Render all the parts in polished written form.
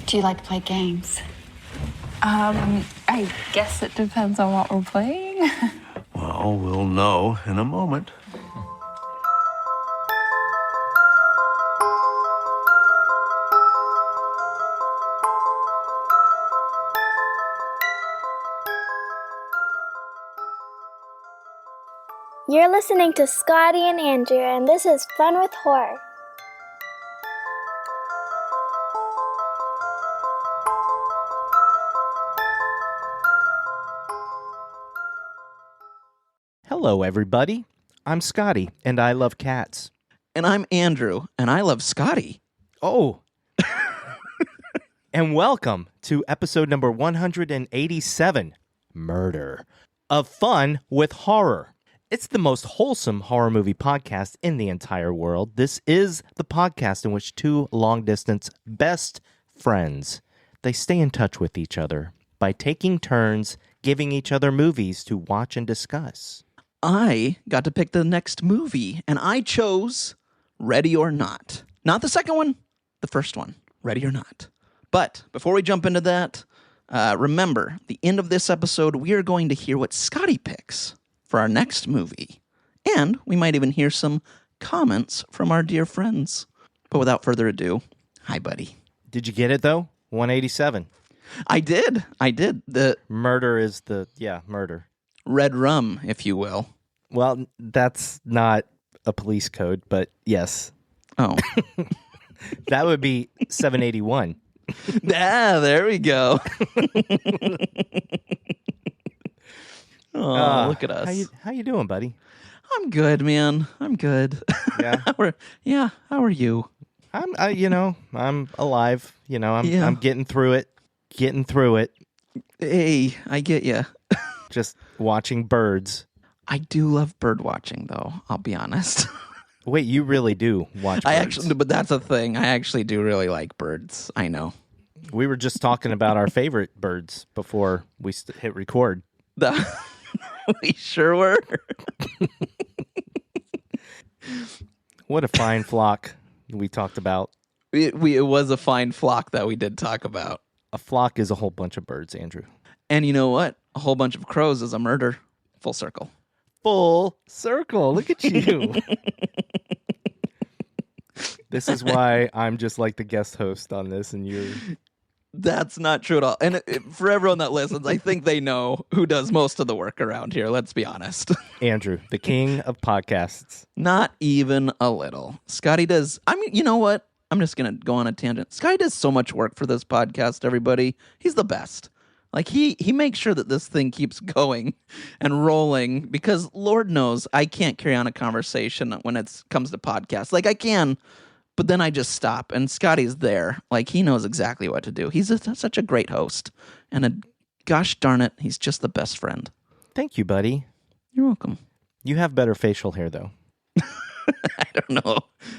Do you like to play games? I guess it depends on what we're playing. Well, we'll know in a moment. You're listening to Scotty and Andrew, and this is Fun with Horror. Hello, everybody. I'm Scotty, and I love cats. And I'm Andrew, and I love Scotty. Oh. And welcome to episode number 187, Murder, of Fun with Horror. It's the most wholesome horror movie podcast in the entire world. This is the podcast in which two long-distance best friends, they stay in touch with each other by taking turns giving each other movies to watch and discuss. I got to pick the next movie, and I chose Ready or Not. Not the second one, the first one, Ready or Not. But before we jump into that, remember, the end of this episode, we are going to hear what Scotty picks for our next movie. And we might even hear some comments from our dear friends. But without further ado, hi, buddy. Did you get it, though? 187. I did. The Murder is murder. red rum, if you will. Well, that's not a police code, but yes. Oh. That would be 781. There we go. Oh, look at us. How you doing, buddy? I'm good, man. I'm good. Yeah. How are you? I'm I'm alive. I'm getting through it. Hey, I get you. Just watching birds. I do love bird watching, though. I'll be honest. Wait, you really do watch birds? But that's a thing. I actually do really like birds. I know. We were just talking about our favorite birds before we hit record. We sure were. What a fine flock we talked about. It was a fine flock that we did talk about. A flock is a whole bunch of birds, Andrew. And you know what? A whole bunch of crows is a murder. Full circle. Full circle. Look at you. This is why I'm just like the guest host on this, and you're... That's not true at all. And for everyone that listens, I think they know who does most of the work around here. Let's be honest. Andrew, the king of podcasts. Not even a little. Scotty does... I mean, you know what? I'm just going to go on a tangent. Scotty does so much work for this podcast, everybody. He's the best. Like, he makes sure that this thing keeps going and rolling because Lord knows I can't carry on a conversation when it comes to podcasts. Like, I can, but then I just stop. And Scotty's there. Like, he knows exactly what to do. He's such a great host. And gosh darn it, he's just the best friend. Thank you, buddy. You're welcome. You have better facial hair, though.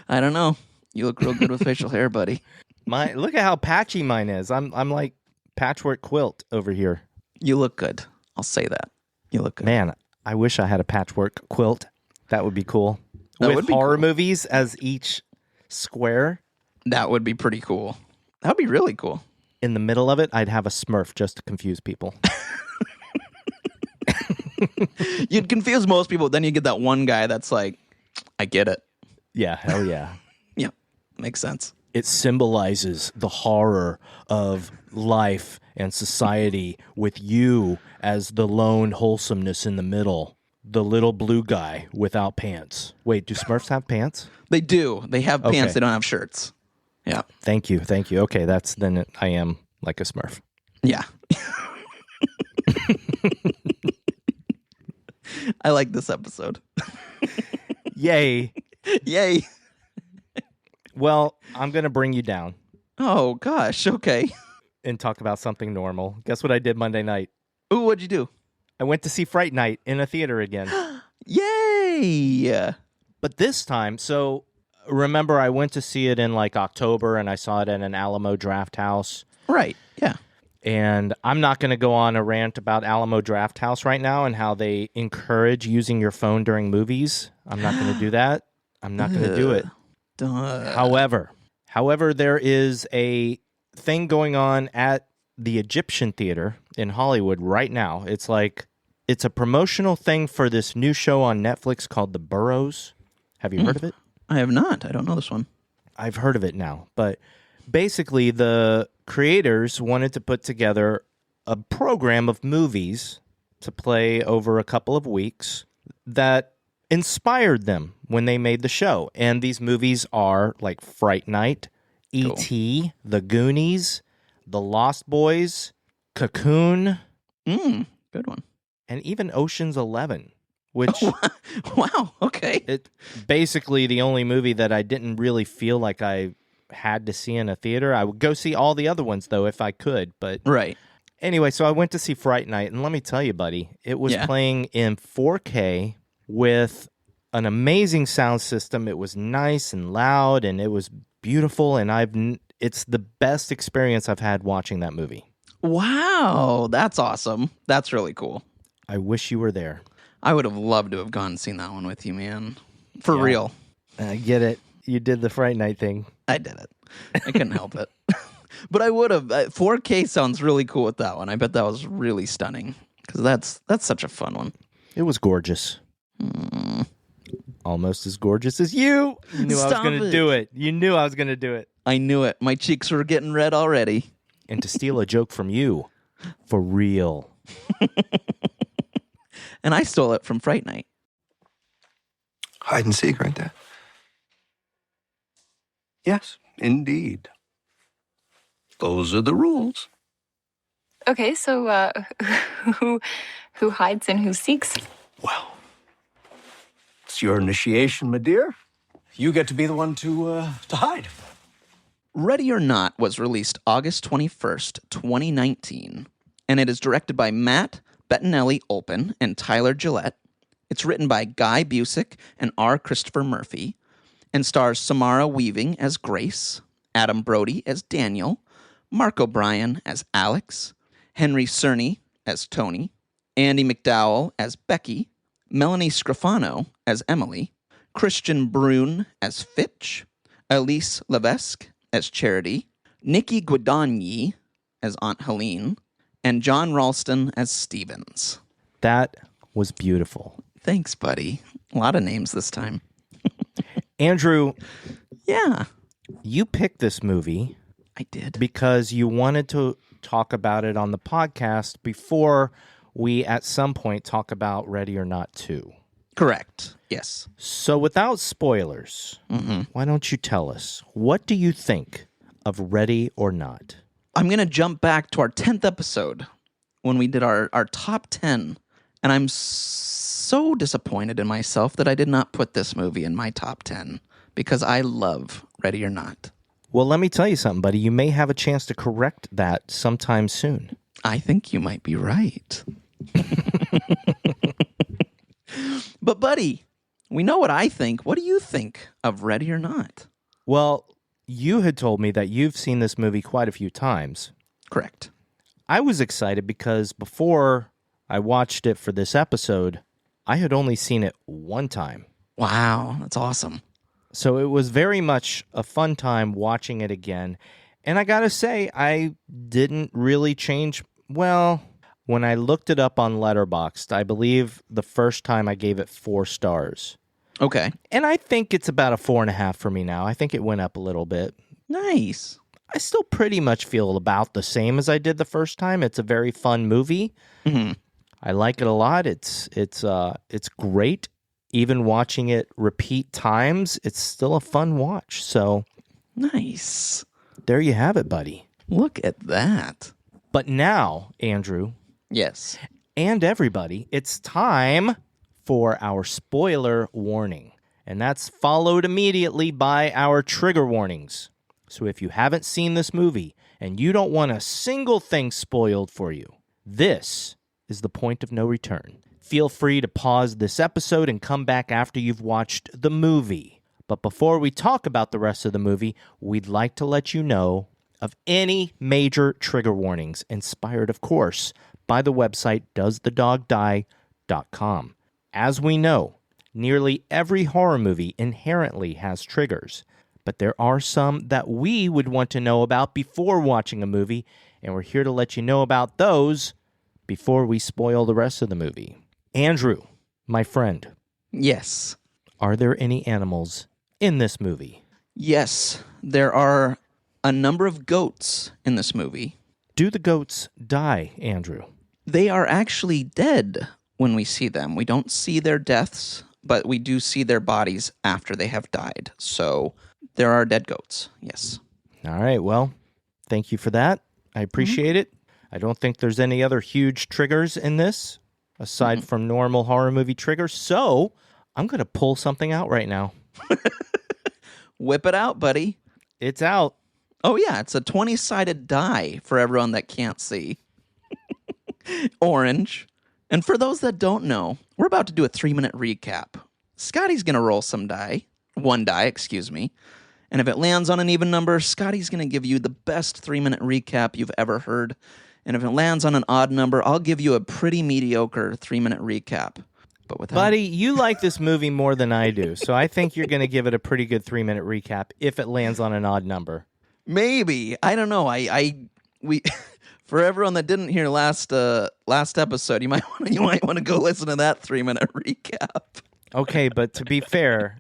I don't know. You look real good with facial hair, buddy. Look at how patchy mine is. I'm like patchwork quilt over here. You look good. I'll say that. You look good. Man, I wish I had a patchwork quilt. That would be cool. That With would be horror cool. movies as each square. That would be pretty cool. That would be really cool. In the middle of it, I'd have a Smurf just to confuse people. You'd confuse most people, then you get that one guy that's like, I get it. Yeah, hell yeah. Yeah, makes sense. It symbolizes the horror of life and society with you as the lone wholesomeness in the middle. The little blue guy without pants. Wait, do Smurfs have pants? They do. They have pants. Okay. They don't have shirts. Yeah. Thank you. Okay, I am like a Smurf. Yeah. I like this episode. Yay. Yay. Well, I'm going to bring you down Oh, gosh. Okay. and talk about something normal. Guess what I did Monday night? Ooh, what'd you do? I went to see Fright Night in a theater again. Yay. But this time, so remember I went to see it in like October and I saw it in an Alamo Draft House. Right. Yeah. And I'm not going to go on a rant about Alamo Draft House right now and how they encourage using your phone during movies. I'm not going to do that. I'm not going to do it. However, there is a thing going on at the Egyptian Theater in Hollywood right now. It's a promotional thing for this new show on Netflix called The Burrows. Have you heard of it? I have not. I don't know this one. I've heard of it now. But basically, the creators wanted to put together a program of movies to play over a couple of weeks that inspired them when they made the show. And these movies are like Fright Night, E.T., The Goonies, The Lost Boys, Cocoon. Good one. And even Ocean's 11, which... Wow, okay. It basically the only movie that I didn't really feel like I had to see in a theater. I would go see all the other ones, though, if I could. But right. Anyway, so I went to see Fright Night, and let me tell you, buddy, it was playing in 4K with an amazing sound system. It was nice and loud, and it was beautiful, and it's the best experience I've had watching that movie. Wow, that's awesome. That's really cool. I wish you were there. I would have loved to have gone and seen that one with you, man. For real. I get it. You did the Fright Night thing. I did it. I couldn't help it. But I would have. 4K sounds really cool with that one. I bet that was really stunning because that's such a fun one. It was gorgeous. Almost as gorgeous as you. You knew I was going to do it. You knew I was going to do it. I knew it. My cheeks were getting red already. And to steal a joke from you. For real. And I stole it from Fright Night. Hide and seek right there. Yes, indeed. Those are the rules. Okay, so who hides and who seeks? Well, it's your initiation, my dear. You get to be the one to hide. Ready or Not was released August 21st, 2019, and it is directed by Matt Bettenelli-Olpin and Tyler Gillett. It's written by Guy Busick and R. Christopher Murphy, and stars Samara Weaving as Grace, Adam Brody as Daniel, Mark O'Brien as Alex, Henry Cerny as Tony, Andy McDowell as Becky, Melanie Scrofano as Emily, Christian Brune as Fitch, Elise Levesque as Charity, Nikki Guadagni as Aunt Helene, and John Ralston as Stevens. That was beautiful. Thanks, buddy. A lot of names this time. Andrew. Yeah. You picked this movie. I did. Because you wanted to talk about it on the podcast before we at some point talk about Ready or Not 2. Correct. Yes. So without spoilers, why don't you tell us, what do you think of Ready or Not? I'm going to jump back to our 10th episode when we did our top 10. And I'm so disappointed in myself that I did not put this movie in my top 10 because I love Ready or Not. Well, let me tell you something, buddy. You may have a chance to correct that sometime soon. I think you might be right. But, buddy, we know what I think. What do you think of Ready or Not? Well, you had told me that you've seen this movie quite a few times. Correct. I was excited because before I watched it for this episode, I had only seen it one time. Wow, that's awesome. So it was very much a fun time watching it again. And I gotta say, I didn't really change. Well, when I looked it up on Letterboxd, I believe the first time I gave it 4 stars. Okay. And I think it's about a 4.5 for me now. I think it went up a little bit. Nice. I still pretty much feel about the same as I did the first time. It's a very fun movie. Mm-hmm. I like it a lot. It's great. Even watching it repeat times, it's still a fun watch. So nice. There you have it, buddy. Look at that. But now, Andrew. Yes. And everybody, it's time for our spoiler warning. And that's followed immediately by our trigger warnings. So if you haven't seen this movie and you don't want a single thing spoiled for you, this is the point of no return. Feel free to pause this episode and come back after you've watched the movie. But before we talk about the rest of the movie, we'd like to let you know of any major trigger warnings, inspired, of course, by the website doesthedogdie.com. As we know, nearly every horror movie inherently has triggers. but there are some that we would want to know about before watching a movie, and we're here to let you know about those before we spoil the rest of the movie. Andrew, my friend. Yes. Are there any animals in this movie? Yes, there are a number of goats in this movie. Do the goats die, Andrew? They are actually dead when we see them. We don't see their deaths, but we do see their bodies after they have died. So there are dead goats, yes. All right, well, thank you for that. I appreciate it. I don't think there's any other huge triggers in this, aside from normal horror movie triggers. So I'm going to pull something out right now. Whip it out, buddy. It's out. Oh, yeah, it's a 20-sided die for everyone that can't see. Orange. And for those that don't know, we're about to do a 3-minute recap. Scotty's going to roll one die, excuse me. And if it lands on an even number, Scotty's going to give you the best 3-minute recap you've ever heard. And if it lands on an odd number, I'll give you a pretty mediocre 3-minute recap. But without... Buddy, you like this movie more than I do, so I think you're going to give it a pretty good 3-minute recap if it lands on an odd number. Maybe. I don't know. We for everyone that didn't hear last episode, you might want to go listen to that 3-minute recap. Okay, but to be fair,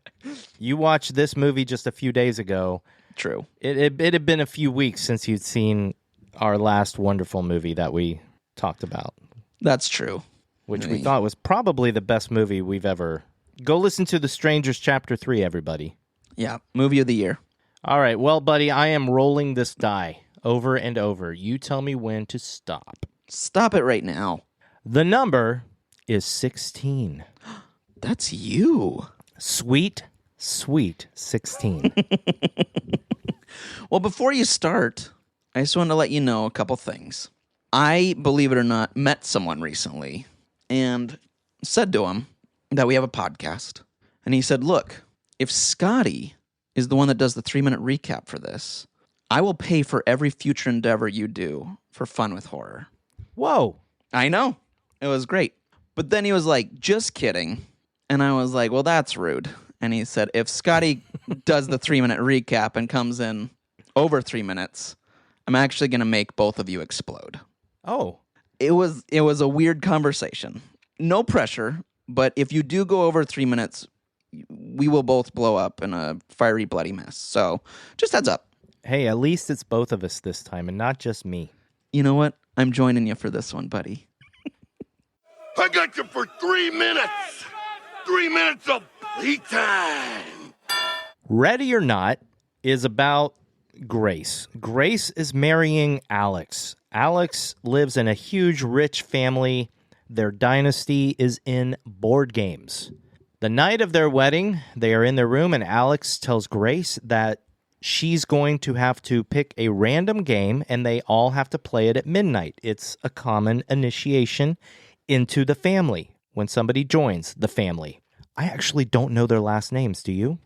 you watched this movie just a few days ago. True. It had been a few weeks since you'd seen our last wonderful movie that we talked about. That's true. Which we thought was probably the best movie we've ever... Go listen to The Strangers Chapter 3, everybody. Yeah, movie of the year. All right, well, buddy, I am rolling this die over and over. You tell me when to stop. Stop it right now. The number is 16. That's you. Sweet, sweet 16. Well, before you start, I just wanted to let you know a couple things. I, believe it or not, met someone recently and said to him that we have a podcast. And he said, look, if Scotty is the one that does the 3-minute recap for this, I will pay for every future endeavor you do for Fun with Horror. Whoa. I know. It was great. But then he was like, just kidding. And I was like, well, that's rude. And he said, if Scotty does the 3-minute recap and comes in over 3 minutes, I'm actually going to make both of you explode. Oh. It was a weird conversation. No pressure, but if you do go over 3 minutes, we will both blow up in a fiery, bloody mess. So just heads up. Hey, at least it's both of us this time and not just me. You know what? I'm joining you for this one, buddy. I got you for 3 minutes. 3 minutes of heat time. Ready or Not is about Grace. Grace is marrying Alex. Alex lives in a huge, rich family. Their dynasty is in board games. The night of their wedding, they are in their room, and Alex tells Grace that she's going to have to pick a random game, and they all have to play it at midnight. It's a common initiation into the family when somebody joins the family. I actually don't know their last names. Do you?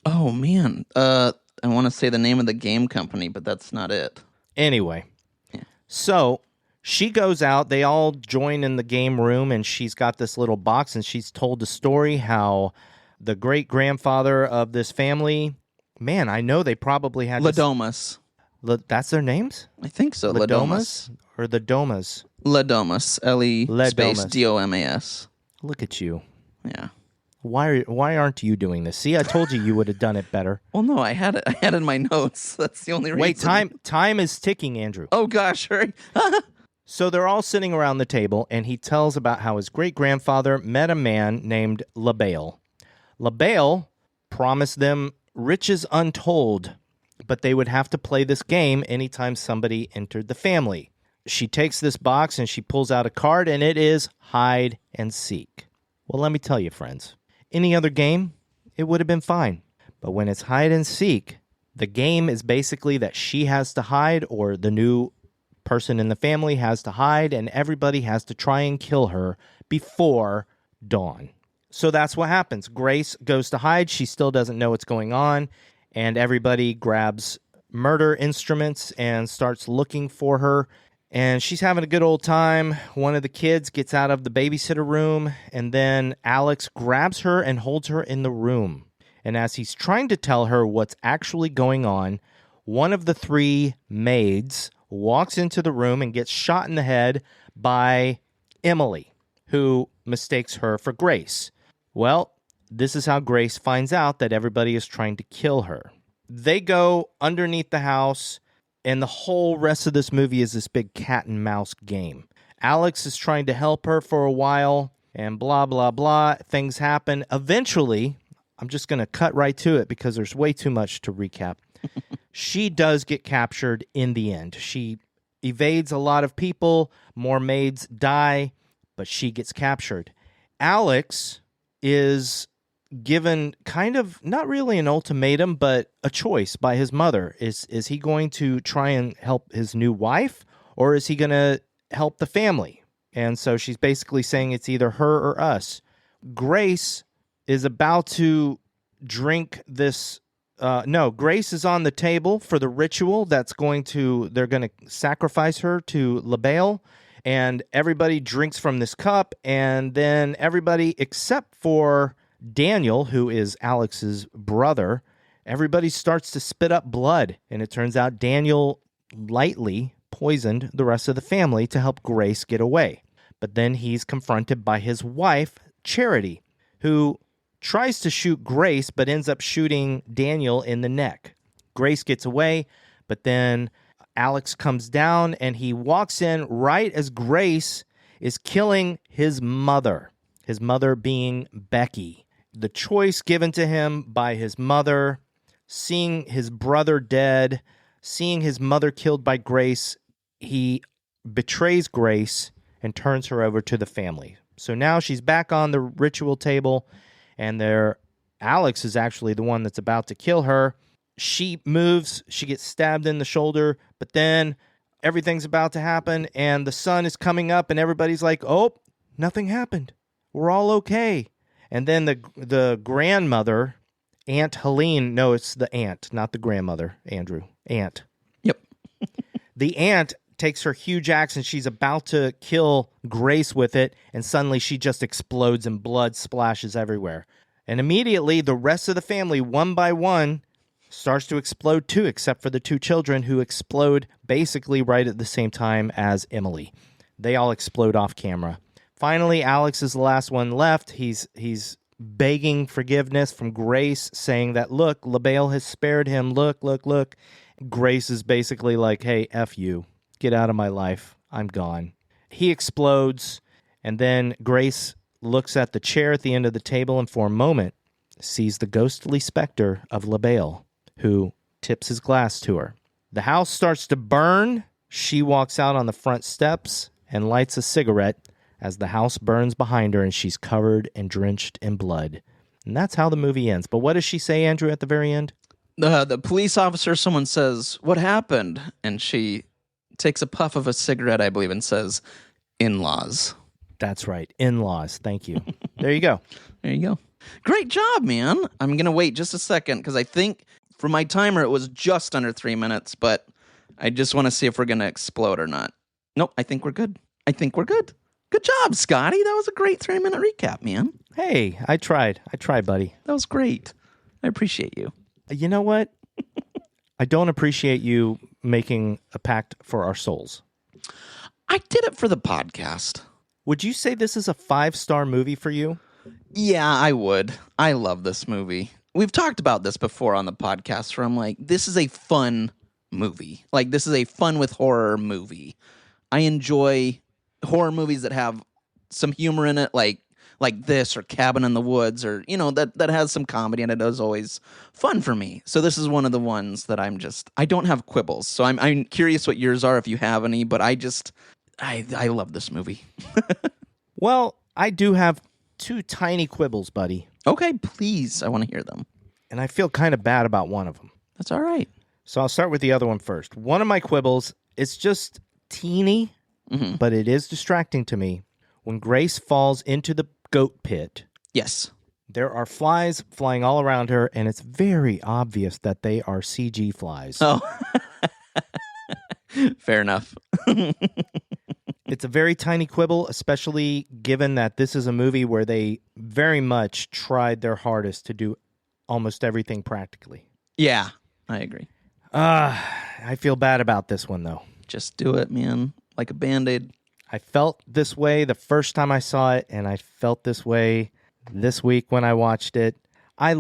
Oh, man. I want to say the name of the game company, but that's not it. Anyway, so she goes out. They all join in the game room, and she's got this little box, and she's told the story how the great-grandfather of this family, man, I know they probably had... Ladomas. That's their names? I think so. Ladomas? Or the Domas? Ladomas. L-E space D-O-M-A-S. Look at you. Yeah. Why aren't you doing this? See, I told you would have done it better. Well, no, I had it in my notes. That's the only reason. Wait, time is ticking, Andrew. Oh, gosh, hurry. So they're all sitting around the table, and he tells about how his great-grandfather met a man named LaBelle. LaBelle promised them riches untold, but they would have to play this game anytime somebody entered the family. She takes this box, and she pulls out a card, and it is hide and seek. Well, let me tell you, friends. Any other game, it would have been fine. But when it's hide and seek, the game is basically that she has to hide or the new person in the family has to hide and everybody has to try and kill her before dawn. So that's what happens. Grace goes to hide. She still doesn't know what's going on. And everybody grabs murder instruments and starts looking for her. And she's having a good old time. One of the kids gets out of the babysitter room, and then Alex grabs her and holds her in the room. And as he's trying to tell her what's actually going on, one of the three maids walks into the room and gets shot in the head by Emily, who mistakes her for Grace. Well, this is how Grace finds out that everybody is trying to kill her. They go underneath the house, and the whole rest of this movie is this big cat and mouse game. Alex is trying to help her for a while, and blah, blah, blah. Things happen. Eventually, I'm just going to cut right to it because there's way too much to recap. She does get captured in the end. She evades a lot of people. More maids die, but she gets captured. Alex is given kind of not really an ultimatum, but a choice by his mother. Is he going to try and help his new wife, or is he going to help the family? And so she's basically saying it's either her or us. Grace is about to drink this. Grace is on the table for the ritual they're going to sacrifice her to LaBelle, and everybody drinks from this cup, and then everybody except for Daniel, who is Alex's brother, everybody starts to spit up blood, and it turns out Daniel lightly poisoned the rest of the family to help Grace get away. But then he's confronted by his wife, Charity, who tries to shoot Grace but ends up shooting Daniel in the neck. Grace gets away, but then Alex comes down and he walks in right as Grace is killing his mother being Becky. The choice given to him by his mother, seeing his brother dead, seeing his mother killed by Grace, he betrays Grace and turns her over to the family. So now she's back on the ritual table, and Alex is actually the one that's about to kill her. She moves, she gets stabbed in the shoulder, but then everything's about to happen, and the sun is coming up, and everybody's like, oh, nothing happened. We're all okay. And then the grandmother, Aunt Helene, no, it's the aunt, not the grandmother, Andrew. Aunt. Yep. The aunt takes her huge axe and she's about to kill Grace with it, and suddenly she just explodes and blood splashes everywhere. And immediately the rest of the family, one by one, starts to explode too, except for the two children who explode basically right at the same time as Emily. They all explode off camera. Finally, Alex is the last one left. He's begging forgiveness from Grace, saying that, look, LaBelle has spared him. Look. Grace is basically like, hey, F you. Get out of my life. I'm gone. He explodes, and then Grace looks at the chair at the end of the table and for a moment sees the ghostly specter of LaBelle, who tips his glass to her. The house starts to burn. She walks out on the front steps and lights a cigarette as the house burns behind her and she's covered and drenched in blood. And that's how the movie ends. But what does she say, Andrew, at the very end? The police officer, someone says, what happened? And she takes a puff of a cigarette, I believe, and says, in-laws. That's right. In-laws. Thank you. There you go. There you go. Great job, man. I'm going to wait just a second because I think for my timer it was just under 3 minutes, but I just want to see if we're going to explode or not. Nope, I think we're good. Good job, Scotty. That was a great 3-minute recap, man. Hey, I tried, buddy. That was great. I appreciate you. You know what? I don't appreciate you making a pact for our souls. I did it for the podcast. Would you say this is a 5-star movie for you? Yeah, I would. I love this movie. We've talked about this before on the podcast where I'm like, this is a fun movie. Like, this is a fun with horror movie. I enjoy horror movies that have some humor in it, like this or Cabin in the Woods, or, you know, that has some comedy, and it is always fun for me. So this is one of the ones that I don't have quibbles. So I'm curious what yours are if you have any, but I love this movie. Well, I do have 2 tiny quibbles, buddy. Okay, please. I want to hear them. And I feel kind of bad about one of them. That's all right. So I'll start with the other one first. One of my quibbles, it's just teeny, but it is distracting to me. When Grace falls into the goat pit, yes, there are flies flying all around her, and it's very obvious that they are CG flies. Oh, fair enough. It's a very tiny quibble, especially given that this is a movie where they very much tried their hardest to do almost everything practically. Yeah, I agree. I feel bad about this one, though. Just do it, man. Like a Band-Aid. I felt this way the first time I saw it, and I felt this way this week when I watched it. I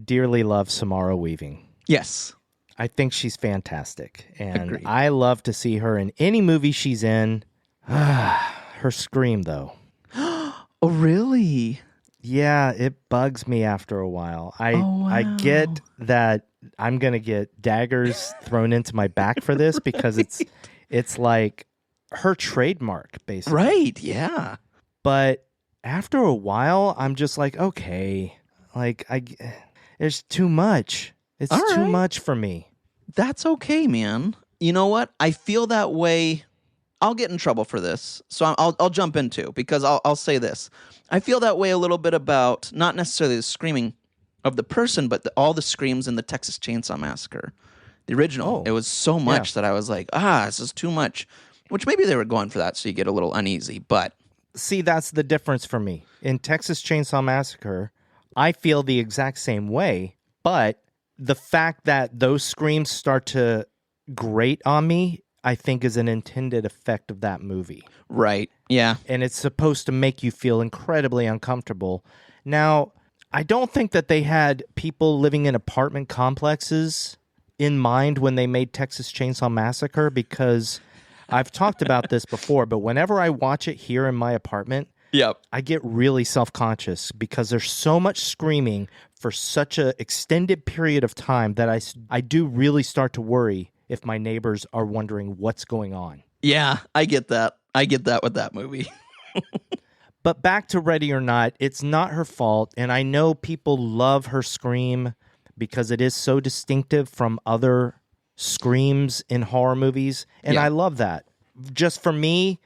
dearly love Samara Weaving. Yes. I think she's fantastic, and Agreed. I love to see her in any movie she's in. Her scream, though. Oh, really? Yeah, it bugs me after a while. Wow. I get that I'm going to get daggers thrown into my back for this because it's like her trademark, basically. Right, yeah. But after a while, I'm just like, okay, like there's too much. It's All too right. much for me. That's okay, man. You know what? I feel that way. I'll get in trouble for this, so I'll jump in too, because I'll say this. I feel that way a little bit about not necessarily the screaming of the person, but all the screams in the Texas Chainsaw Massacre. The original. Oh. It was so much that I was like, this is too much. Which maybe they were going for that, so you get a little uneasy, but... See, that's the difference for me. In Texas Chainsaw Massacre, I feel the exact same way, but the fact that those screams start to grate on me, I think is an intended effect of that movie. Right, yeah. And it's supposed to make you feel incredibly uncomfortable. Now, I don't think that they had people living in apartment complexes in mind when they made Texas Chainsaw Massacre, because I've talked about this before, but whenever I watch it here in my apartment, Yep. I get really self-conscious because there's so much screaming for such an extended period of time that I do really start to worry if my neighbors are wondering what's going on. Yeah, I get that. I get that with that movie. But back to Ready or Not, it's not her fault, and I know people love her scream because it is so distinctive from other screams in horror movies, and Yeah. I love that. Just for me,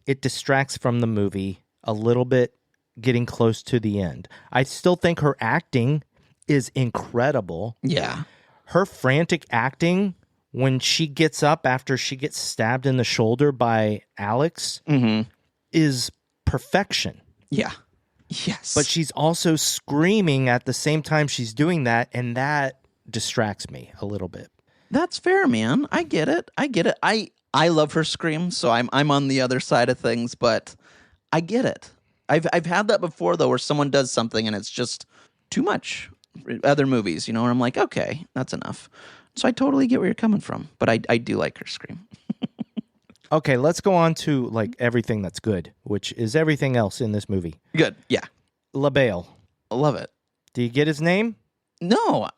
it distracts from the movie a little bit getting close to the end. I still think her acting is incredible. Yeah. Her frantic acting when she gets up after she gets stabbed in the shoulder by Alex is perfection. Yeah. Yes. But she's also screaming at the same time she's doing that, and that distracts me a little bit. That's fair, man. I get it. I love her scream, so I'm on the other side of things, but I get it. I've had that before though, where someone does something and it's just too much. Other movies, where I'm like, okay, that's enough. So I totally get where you're coming from, but I do like her scream. Okay, let's go on to like everything that's good, which is everything else in this movie. Good. Yeah. LaBelle. I love it. Do you get his name? No.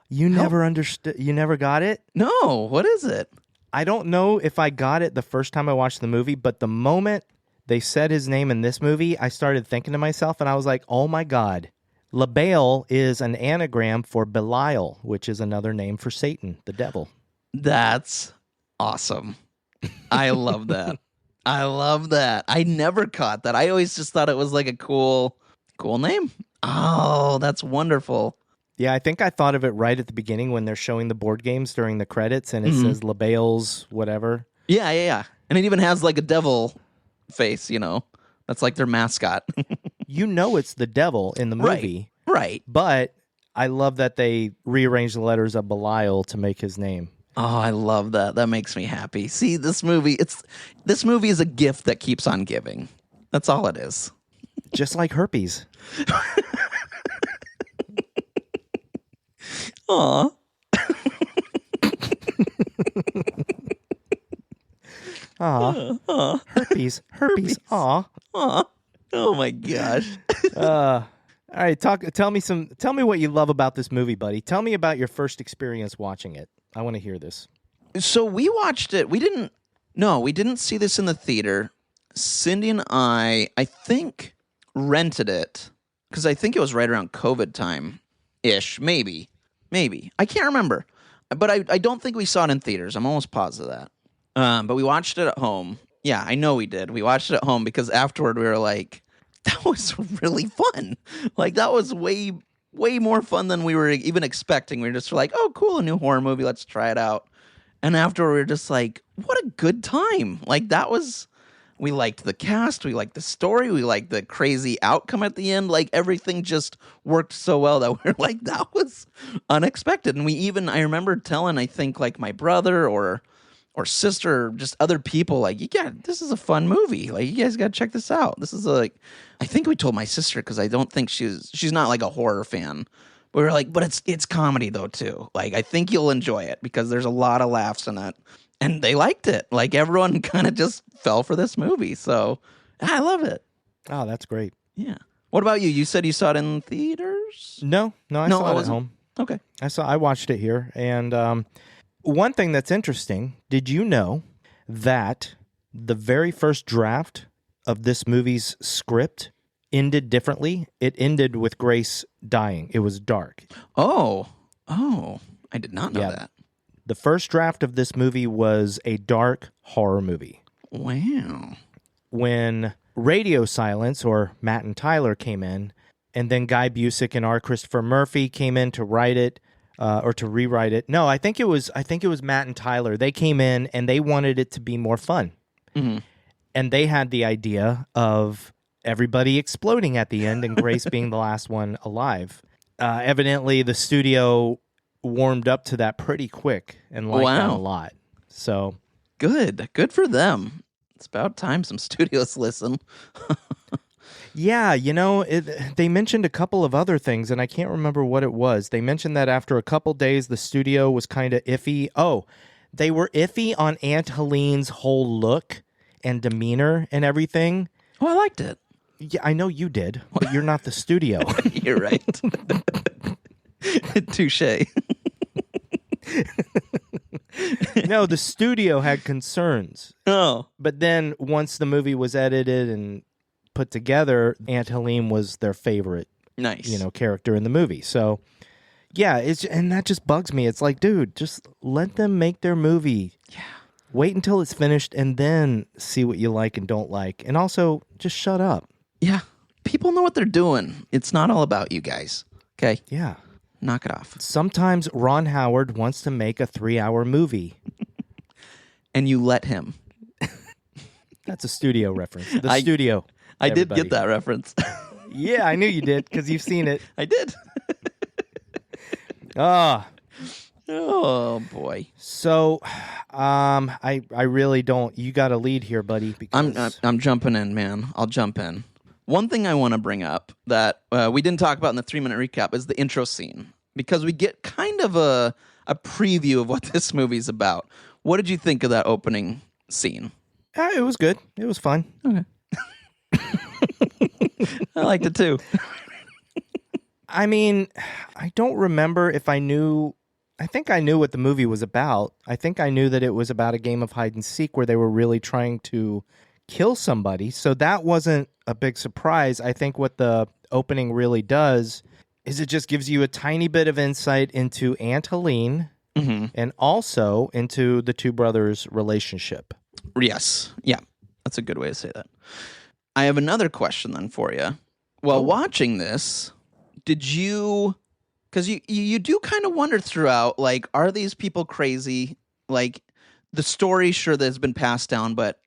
You never understood. You never got it? No. What is it? I don't know if I got it the first time I watched the movie, but the moment they said his name in this movie, I started thinking to myself, and I was like, oh my God. LaBelle is an anagram for Belial, which is another name for Satan, the devil. That's awesome. I love that. I love that. I never caught that. I always just thought it was like a cool name. Oh, that's wonderful. Yeah, I think I thought of it right at the beginning when they're showing the board games during the credits, and it says LaBelle's whatever. Yeah. And it even has like a devil face, That's like their mascot. It's the devil in the movie. Right. But I love that they rearranged the letters of Belial to make his name. Oh, I love that. That makes me happy. See, this movie is a gift that keeps on giving. That's all it is. Just like herpes. Aw. Aw. Herpes. Aw. Aw. Oh my gosh. All right, tell me what you love about this movie, buddy. Tell me about your first experience watching it. I want to hear this. So we watched it. We didn't see this in the theater. Cindy and I think, rented it because I think it was right around COVID time-ish. Maybe. I can't remember. But I don't think we saw it in theaters. I'm almost positive of that. But we watched it at home. Yeah, I know we did. We watched it at home because afterward we were like, that was really fun. Like, that was way more fun than we were even expecting. We were just like, oh, cool, a new horror movie. Let's try it out. And afterward we were just like, what a good time. Like, that was We liked the cast. We liked the story. We liked the crazy outcome at the end. Like, everything just worked so well that we're like, that was unexpected. And I remember telling, I think, like, my brother or sister, or just other people, like, yeah, this is a fun movie. Like, you guys got to check this out. This is I think we told my sister, because I don't think she's not like a horror fan. But we were like, but it's comedy though too. Like, I think you'll enjoy it because there's a lot of laughs in it. And they liked it. Like, everyone kind of just fell for this movie. So I love it. Oh, that's great. Yeah. What about you? You said you saw it in theaters? No, I saw it at home. Okay. I watched it here. And one thing that's interesting, did you know that the very first draft of this movie's script ended differently? It ended with Grace dying. It was dark. Oh, I did not know that. The first draft of this movie was a dark horror movie. Wow. When Radio Silence, or Matt and Tyler, came in, and then Guy Busick and R. Christopher Murphy came in to write it, or to rewrite it. No, I think it was Matt and Tyler. They came in and they wanted it to be more fun. Mm-hmm. And they had the idea of everybody exploding at the end and Grace being the last one alive. Evidently, the studio warmed up to that pretty quick and liked that a lot. So good for them. It's about time some studios listen. Yeah, they mentioned a couple of other things, and I can't remember what it was. They mentioned that after a couple days, the studio was kind of iffy. Oh, they were iffy on Aunt Helene's whole look and demeanor and everything. Oh, I liked it. Yeah, I know you did, but you're not the studio. You're right. Touche. No, the studio had concerns. Oh. But then once the movie was edited and put together, Aunt Helene was their favorite, character in the movie. So, yeah, and that just bugs me. It's like, dude, just let them make their movie. Yeah. Wait until it's finished and then see what you like and don't like. And also, just shut up. Yeah. People know what they're doing. It's not all about you guys. Okay? Yeah. Knock it off. Sometimes Ron Howard wants to make a 3-hour movie. And you let him. That's a studio reference. The studio. I did get that reference. Yeah, I knew you did because you've seen it. I did. Oh boy. So, I really don't. You got to lead here, buddy. Because I'm jumping in, man. I'll jump in. One thing I want to bring up that we didn't talk about in the 3-minute recap is the intro scene, because we get kind of a preview of what this movie's about. What did you think of that opening scene? It was good. It was fun. Okay. I liked it too. I mean, I don't remember if I knew. I think I knew what the movie was about. I think I knew that it was about a game of hide and seek where they were really trying to kill somebody. So that wasn't a big surprise. I think what the opening really does is it just gives you a tiny bit of insight into Aunt Helene and also into the two brothers' relationship. Yes. Yeah. That's a good way to say that. I have another question then for you. While watching this, did you... Because you do kind of wonder throughout, like, are these people crazy? Like, the story, sure, that has been passed down, but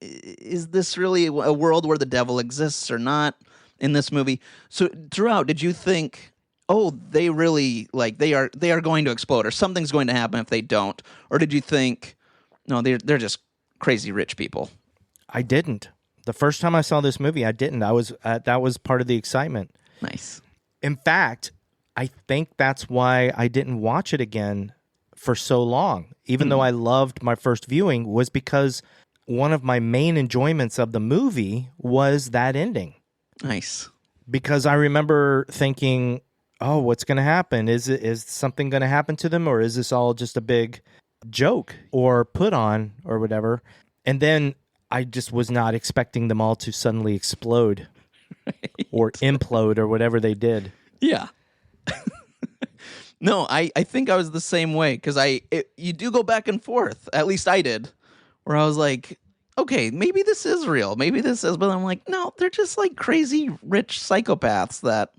is this really a world where the devil exists or not in this movie? So throughout, did you think, oh, they really, like, they are going to explode, or something's going to happen if they don't? Or did you think, no, they're just crazy rich people? I didn't. The first time I saw this movie, I didn't. That was part of the excitement. Nice. In fact, I think that's why I didn't watch it again for so long, even though I loved my first viewing, was because one of my main enjoyments of the movie was that ending. Nice. Because I remember thinking, oh, what's going to happen? Is something going to happen to them, or is this all just a big joke or put on or whatever? And then I just was not expecting them all to suddenly explode or implode or whatever they did. Yeah. No, I think I was the same way, because you do go back and forth. At least I did, where I was like, okay, maybe this is real. Maybe this is, but I'm like, no, they're just like crazy rich psychopaths that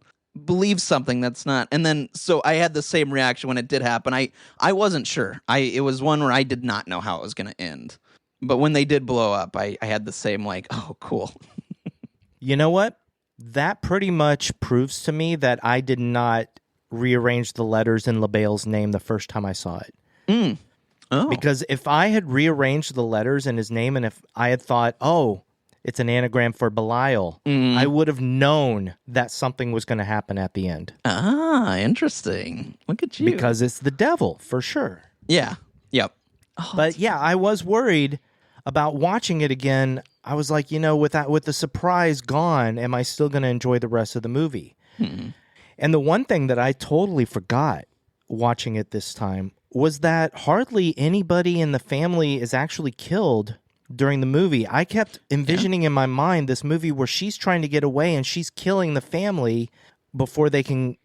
believe something that's not. And then, so I had the same reaction when it did happen. I wasn't sure. It was one where I did not know how it was going to end. But when they did blow up, I had the same like, oh, cool. You know what? That pretty much proves to me that I did not rearrange the letters in LaBelle's name the first time I saw it. Oh. Because if I had rearranged the letters in his name and if I had thought, oh, it's an anagram for Belial, I would have known that something was going to happen at the end. Ah, interesting. Look at you. Because it's the devil, for sure. Yeah. Yep. But yeah, I was worried about watching it again. I was like, with the surprise gone, am I still going to enjoy the rest of the movie? And the one thing that I totally forgot watching it this time was that hardly anybody in the family is actually killed during the movie. I kept envisioning in my mind this movie where she's trying to get away and she's killing the family before the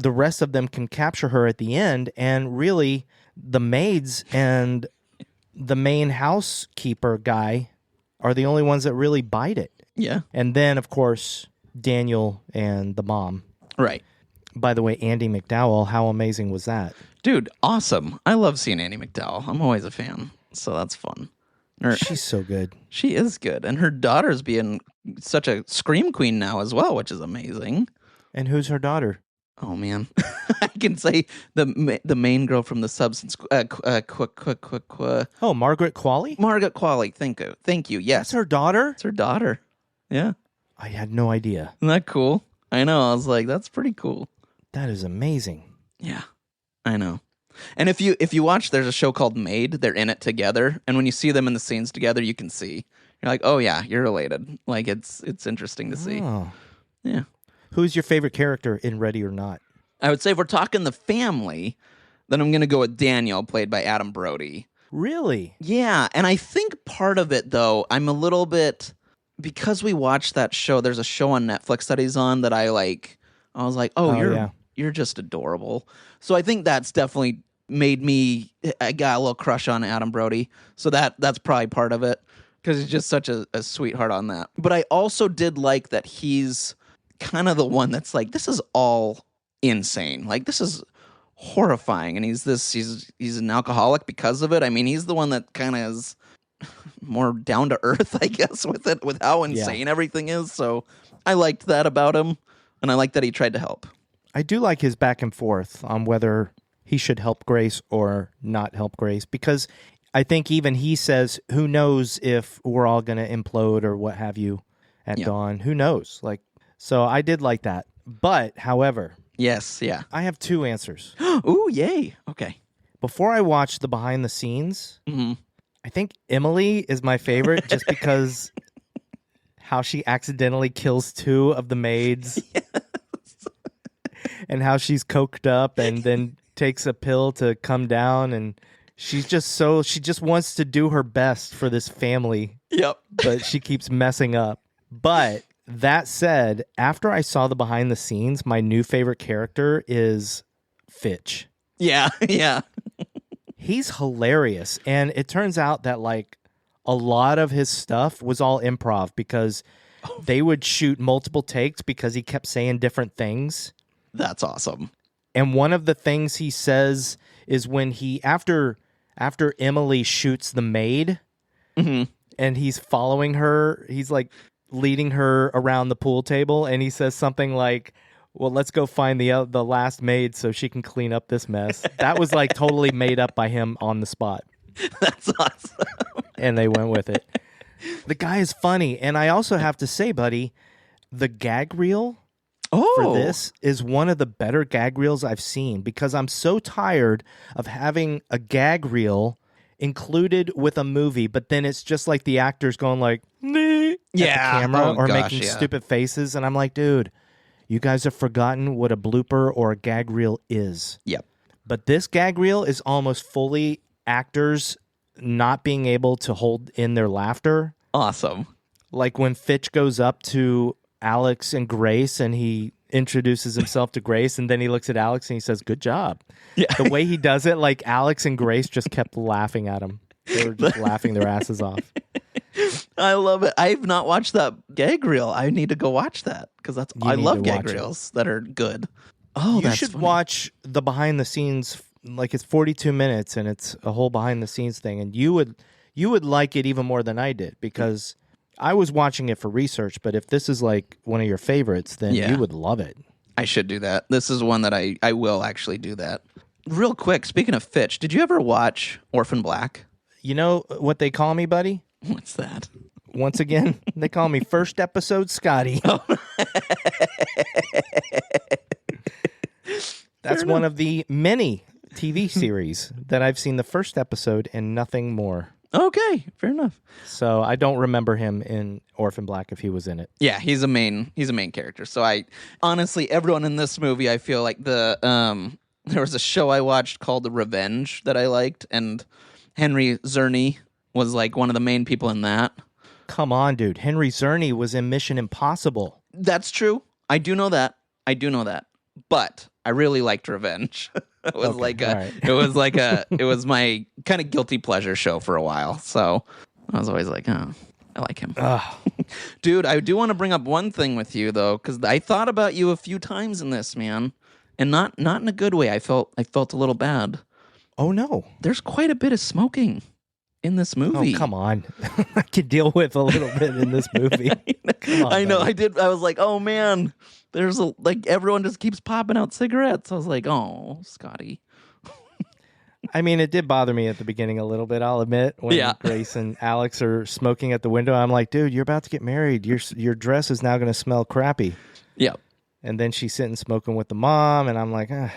rest of them can capture her at the end. And really, the maids and the main housekeeper guy are the only ones that really bite it. Yeah. And then, of course, Daniel and the mom. Right. By the way, Andie MacDowell, how amazing was that? Dude, awesome. I love seeing Andie MacDowell. I'm always a fan, so that's fun. She's so good. She is good. And her daughter's being such a scream queen now as well, which is amazing. And who's her daughter? Oh, man. I can say the main girl from the Substance... Oh, Margaret Qualley? Margaret Qualley. Thank you. Yes. That's her daughter? It's her daughter. Yeah. I had no idea. Isn't that cool? I know. I was like, that's pretty cool. That is amazing. Yeah. I know. And if you watch, there's a show called Made. They're in it together. And when you see them in the scenes together, you can see. You're like, oh, yeah, you're related. Like, it's interesting to see. Oh. Yeah. Who's your favorite character in Ready or Not? I would say if we're talking the family, then I'm going to go with Daniel, played by Adam Brody. Really? Yeah. And I think part of it, though, I'm a little bit... Because we watched that show, there's a show on Netflix that he's on that I like. I was like, you're just adorable. So I think that's definitely made me... I got a little crush on Adam Brody. So that's probably part of it. Because he's just such a sweetheart on that. But I also did like that he's kind of the one that's like, this is all insane. Like, this is horrifying. And he's an alcoholic because of it. I mean, he's the one that kind of is more down to earth, I guess, with how insane everything is. So I liked that about him. And I like that he tried to help. I do like his back and forth on whether he should help Grace or not help Grace. Because I think even he says, who knows if we're all going to implode or what have you at dawn. Who knows? So I did like that. But, however... Yes, yeah. I have two answers. Ooh, yay. Okay. Before I watched the behind the scenes, I think Emily is my favorite just because how she accidentally kills two of the maids. Yes. And how she's coked up and then takes a pill to come down, and she just wants to do her best for this family. Yep. But she keeps messing up. But that said, after I saw the behind the scenes, my new favorite character is Fitch. Yeah, yeah. He's hilarious. And it turns out that a lot of his stuff was all improv because they would shoot multiple takes because he kept saying different things. That's awesome. And one of the things he says is when after Emily shoots the maid and he's following her, he's leading her around the pool table, and he says something like, well, let's go find the last maid so she can clean up this mess. That was totally made up by him on the spot. That's awesome. And they went with it. The guy is funny. And I also have to say, buddy, the gag reel for this is one of the better gag reels I've seen because I'm so tired of having a gag reel included with a movie, but then it's just like the actors going at the camera or making stupid faces. And I'm like, dude, you guys have forgotten what a blooper or a gag reel is. Yep. But this gag reel is almost fully actors not being able to hold in their laughter. Awesome. Like when Fitch goes up to Alex and Grace and he introduces himself to Grace and then he looks at Alex and he says, good job. Yeah. The way he does it, Alex and Grace just kept laughing at him. They were just laughing their asses off. I love it. I've not watched that gag reel. I need to go watch that because I love gag reels that are good. Oh, you should watch the behind the scenes. It's 42 minutes and it's a whole behind the scenes thing, and you You would like it even more than I did because I was watching it for research, but if this is like one of your favorites, then you would love it. I should do that. This is one that I will actually do that. Real quick, speaking of Fitch, did you ever watch Orphan Black? You know what they call me, buddy? What's that? Once again, they call me first episode Scotty. That's one of the many TV series that I've seen the first episode and nothing more. Okay, fair enough. So I don't remember him in Orphan Black if he was in it. Yeah, he's a main character. So I honestly, everyone in this movie, I feel like there was a show I watched called The Revenge that I liked, and Henry Czerny was like one of the main people in that. Come on, dude. Henry Czerny was in Mission Impossible. That's true. I do know that. But I really liked Revenge. It was it was my kind of guilty pleasure show for a while. So I was always like, oh, I like him. Dude, I do want to bring up one thing with you though, because I thought about you a few times in this, man, and not in a good way. I felt a little bad. Oh no, there's quite a bit of smoking in this movie. Oh come on, I could deal with a little bit in this movie. Come on, I know, buddy. I did. I was like, oh man. There's everyone just keeps popping out cigarettes. I was like, oh, Scotty. I mean, it did bother me at the beginning a little bit, I'll admit. When Grace and Alex are smoking at the window, I'm like, dude, you're about to get married. Your dress is now going to smell crappy. Yeah. And then she's sitting smoking with the mom, and I'm like, ah.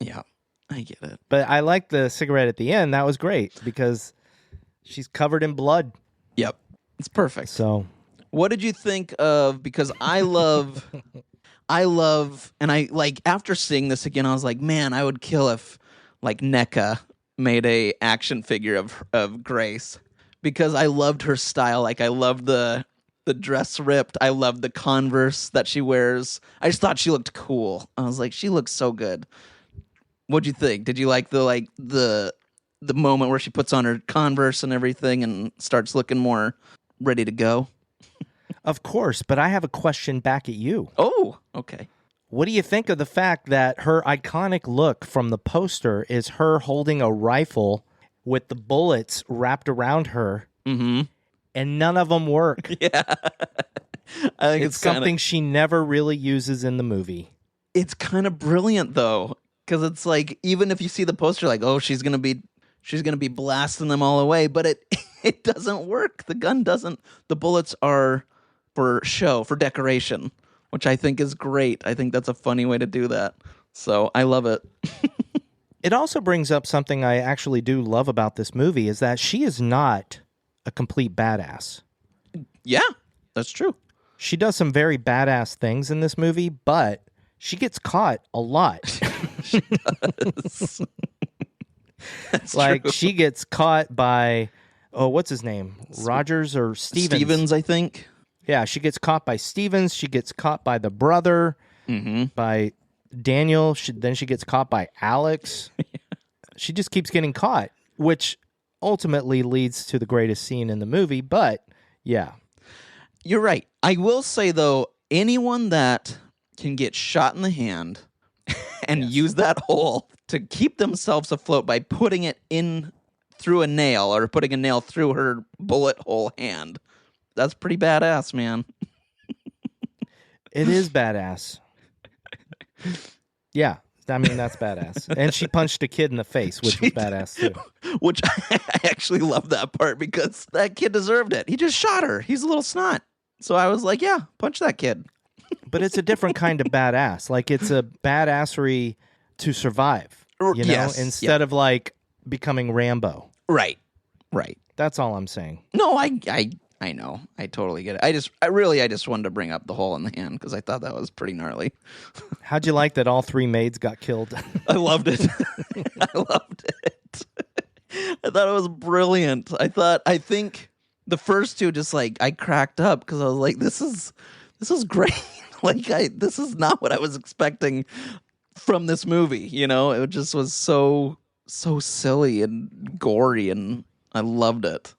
Yeah, I get it. But I like the cigarette at the end. That was great because she's covered in blood. Yep. It's perfect. So, what did you think of, because I love, and I like, after seeing this again, I was like, man, I would kill if like NECA made a action figure of Grace, because I loved her style. Like I loved the dress ripped. I loved the Converse that she wears. I just thought she looked cool. I was like, she looks so good. What'd you think? Did you like the moment where she puts on her Converse and everything and starts looking more ready to go? Of course, but I have a question back at you. Oh, okay. What do you think of the fact that her iconic look from the poster is her holding a rifle with the bullets wrapped around her, and none of them work? Yeah. I think it's something she never really uses in the movie. It's kind of brilliant, though, because it's like, even if you see the poster, like, oh, she's gonna be blasting them all away, but it doesn't work. The gun doesn't. The bullets are for show, for decoration, which I think is great. I think that's a funny way to do that. So I love it. It also brings up something I actually do love about this movie, is that she is not a complete badass. Yeah, that's true. She does some very badass things in this movie, but she gets caught a lot. She does. That's like true. She gets caught by, what's his name? Rogers or Stevens? Stevens, I think. Yeah, she gets caught by Stevens. She gets caught by the brother, by Daniel. Then she gets caught by Alex. She just keeps getting caught, which ultimately leads to the greatest scene in the movie. But yeah. You're right. I will say, though, anyone that can get shot in the hand and use that hole to keep themselves afloat by putting it in through a nail, or putting a nail through her bullet hole hand, that's pretty badass, man. It is badass. Yeah, I mean, that's badass. And she punched a kid in the face, which was badass, too. Which I actually love that part, because that kid deserved it. He just shot her. He's a little snot. So I was like, yeah, punch that kid. But it's a different kind of badass. Like, it's a badassery to survive, you know, instead of like becoming Rambo. Right. That's all I'm saying. No, I know. I totally get it. I just wanted to bring up the hole in the hand because I thought that was pretty gnarly. How'd you like that all three maids got killed? I loved it. I loved it. I thought it was brilliant. I think the first two, just like, I cracked up because I was like, this is great. Like, this is not what I was expecting from this movie. You know, it just was so silly and gory, and I loved it.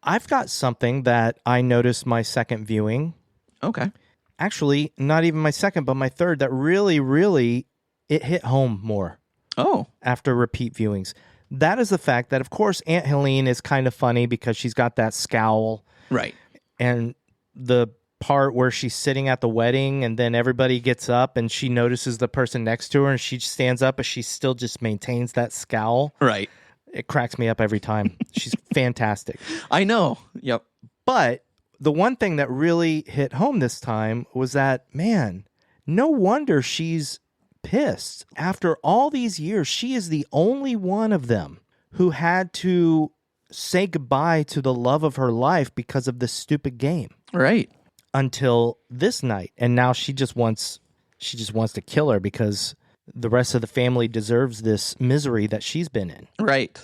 I've got something that I noticed my second viewing. Okay. Actually, not even my second, but my third, that really, really, it hit home more. Oh. After repeat viewings. that is the fact that, of course, Aunt Helene is kind of funny because she's got that scowl. Right. And the part where she's sitting at the wedding and then everybody gets up and she notices the person next to her and she stands up, but she still just maintains that scowl. Right. It cracks me up every time. She's fantastic. I know. Yep. But the one thing that really hit home this time was that, man, no wonder she's pissed. After all these years, she is the only one of them who had to say goodbye to the love of her life because of this stupid game. Right. Until this night. And now she just wants to kill her because the rest of the family deserves this misery that she's been in. Right.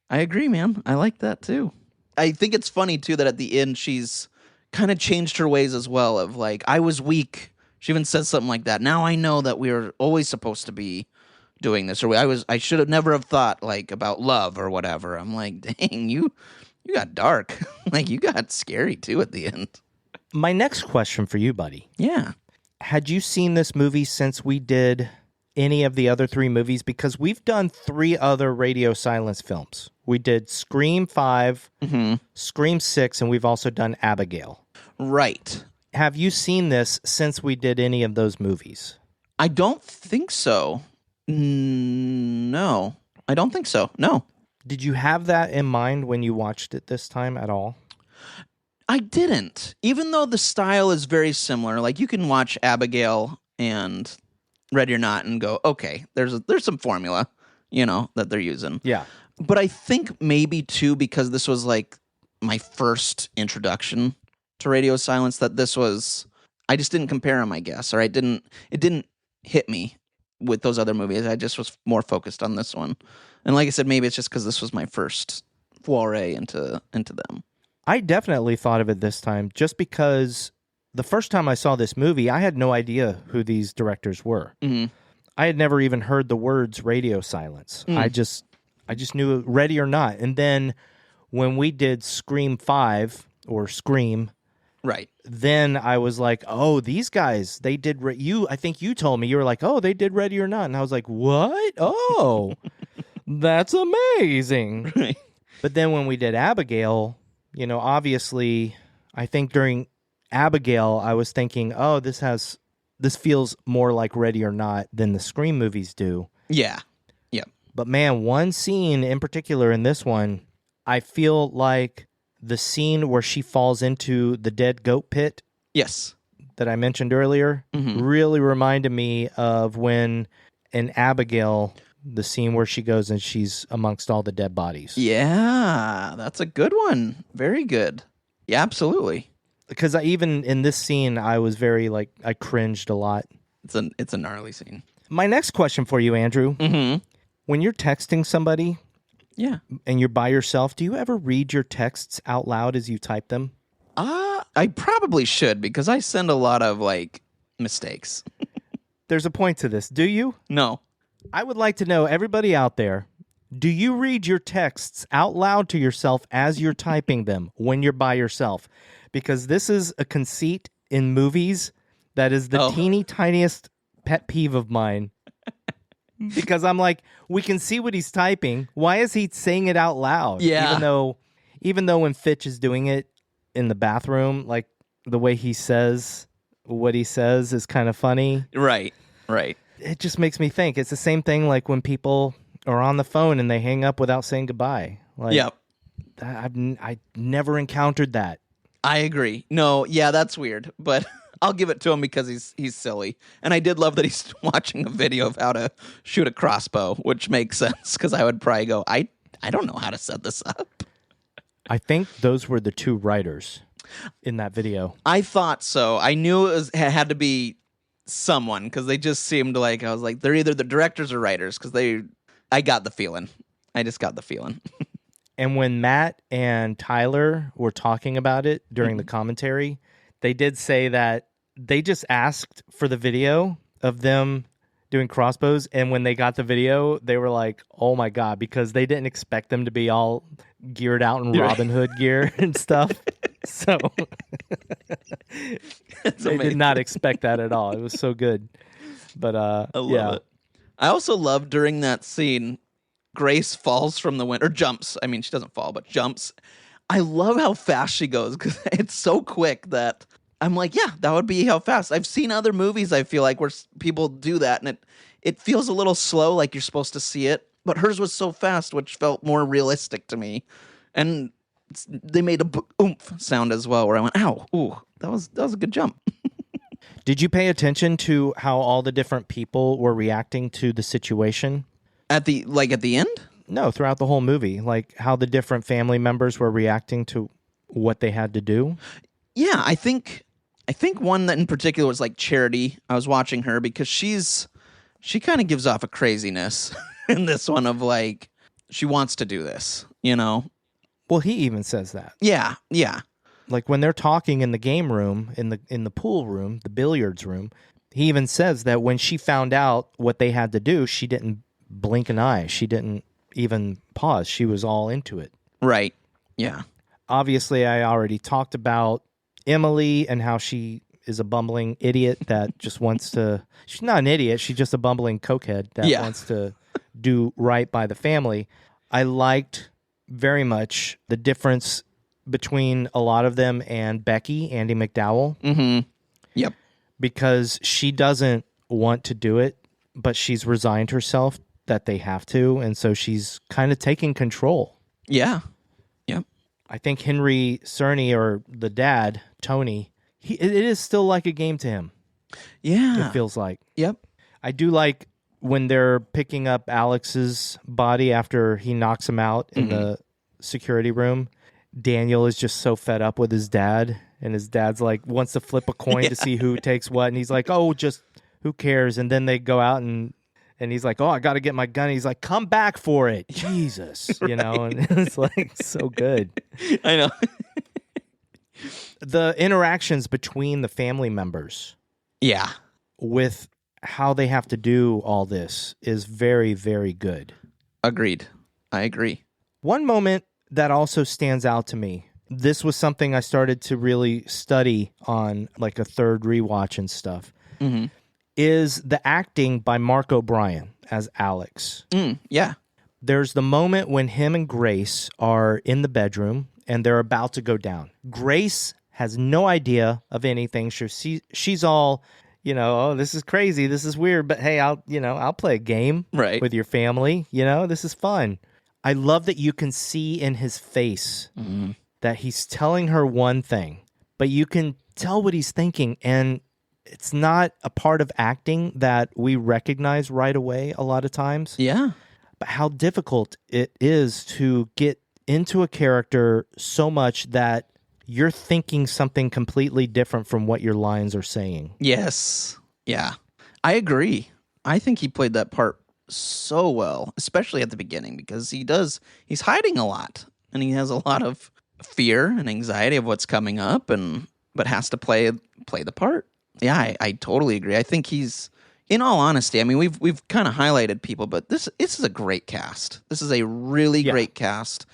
I agree, man. I like that too. I think it's funny too that at the end she's kind of changed her ways as well of like, I was weak. She even says something like that. Now I know that we were always supposed to be doing this, or I should have never have thought like about love or whatever. I'm like, dang, you got dark. Like you got scary too at the end. My next question for you, buddy. Yeah. Had you seen this movie since we did any of the other 3 movies? Because we've done 3 other radio silence films. We did Scream 5, Scream 6, and we've also done Abigail. Right. Have you seen this since we did any of those movies? I don't think so. No. I don't think so. No. Did you have that in mind when you watched it this time at all? I didn't. Even though the style is very similar, like you can watch Abigail and Ready or Not and go, okay, there's some formula, that they're using. Yeah. But I think maybe too because this was like my first introduction to radio silence that I just didn't compare them, I guess, or it didn't hit me with those other movies. I just was more focused on this one. And like I said, maybe it's just because this was my first foray into them. I definitely thought of it this time just because the first time I saw this movie, I had no idea who these directors were. Mm-hmm. I had never even heard the words radio silence. I just knew Ready or Not. And then when we did Scream 5 or Scream, right, then I was like, oh, these guys, they did I think you told me, you were like, oh, they did Ready or Not. And I was like, what? Oh, that's amazing. Right. But then when we did Abigail, obviously, I think during Abigail, I was thinking, oh, this feels more like Ready or Not than the Scream movies do. Yeah. Yeah. But man, one scene in particular in this one, I feel like the scene where she falls into the dead goat pit. Yes. That I mentioned earlier really reminded me of when in Abigail, the scene where she goes and she's amongst all the dead bodies. Yeah, that's a good one. Very good. Yeah, absolutely. Because even in this scene, I was very I cringed a lot. It's a gnarly scene. My next question for you, Andrew. Mm-hmm. When you're texting somebody, yeah, and you're by yourself, do you ever read your texts out loud as you type them? I probably should because I send a lot of mistakes. There's a point to this. Do you? No. I would like to know, everybody out there, do you read your texts out loud to yourself as you're typing them when you're by yourself? Because this is a conceit in movies that is the teeny tiniest pet peeve of mine. Because I'm like, we can see what he's typing. Why is he saying it out loud? Yeah. Even though when Fitch is doing it in the bathroom, the way he says what he says is kind of funny. Right. Right. It just makes me think. It's the same thing like when people are on the phone and they hang up without saying goodbye. Yep. I never encountered that. I agree. No, yeah, that's weird, but I'll give it to him because he's silly. And I did love that he's watching a video of how to shoot a crossbow, which makes sense because I would probably go, I don't know how to set this up. I think those were the 2 writers in that video. I thought so. I knew it had to be someone because they just seemed like, I was like, they're either the directors or writers because I got the feeling. I just got the feeling. And when Matt and Tyler were talking about it during the commentary, they did say that they just asked for the video of them doing crossbows. And when they got the video, they were like, oh my God, because they didn't expect them to be all geared out in Robin Hood gear and stuff. So they did not expect that at all. It was so good. But I love it. I also love during that scene, Grace falls from the window, or jumps. I mean, she doesn't fall, but jumps. I love how fast she goes because it's so quick that I'm like, yeah, that would be how fast. I've seen other movies, I feel like, where people do that, and it feels a little slow, like you're supposed to see it. But hers was so fast, which felt more realistic to me. And they made a oomph sound as well, where I went, ow, ooh, that was a good jump. Did you pay attention to how all the different people were reacting to the situation? At the end? No, throughout the whole movie. Like how the different family members were reacting to what they had to do? Yeah, I think one that in particular was like Charity. I was watching her because she kind of gives off a craziness in this one of like, she wants to do this, you know? Well, he even says that. Yeah. Like when they're talking in the game room, in the pool room, the billiards room, he even says that when she found out what they had to do, she didn't blink an eye. She didn't even pause. She was all into it. Right. Yeah. Obviously, I already talked about Emily and how she is a bumbling idiot that just wants to... She's not an idiot. She's just a bumbling cokehead that wants to do right by the family. I liked very much the difference between a lot of them and Becky, Andie MacDowell. Mm-hmm. Yep. Because she doesn't want to do it, but she's resigned herself that they have to, and so she's kind of taking control. Yeah. Yep. I think Henry Cerny, or the dad, Tony, it is still like a game to him. Yeah. It feels like. Yep. I do like when they're picking up Alex's body after he knocks him out in the security room. Daniel is just so fed up with his dad, and his dad's like wants to flip a coin to see who takes what, and he's like, oh, just who cares? And then they go out and he's like, oh, I got to get my gun. And he's like, come back for it. Jesus, you know, and it's like so good. I know. The interactions between the family members. Yeah. With how they have to do all this is very, very good. Agreed. I agree. One moment that also stands out to me, this was something I started to really study on like a third rewatch and stuff, is the acting by Mark O'Brien as Alex. Yeah. There's the moment when him and Grace are in the bedroom and they're about to go down. Grace has no idea of anything. She's all, you know, oh, this is crazy, this is weird, but hey, I'll play a game with your family. You know, this is fun. I love that you can see in his face that he's telling her one thing, but you can tell what he's thinking, and it's not a part of acting that we recognize right away a lot of times. Yeah. But how difficult it is to get into a character so much that you're thinking something completely different from what your lines are saying. Yes. Yeah. I agree. I think he played that part so well, especially at the beginning, because he's hiding a lot, and he has a lot of fear and anxiety of what's coming up, but has to play the part. Yeah, I totally agree. I think he's, in all honesty, I mean, we've kind of highlighted people, but this is a great cast. This is a really great cast.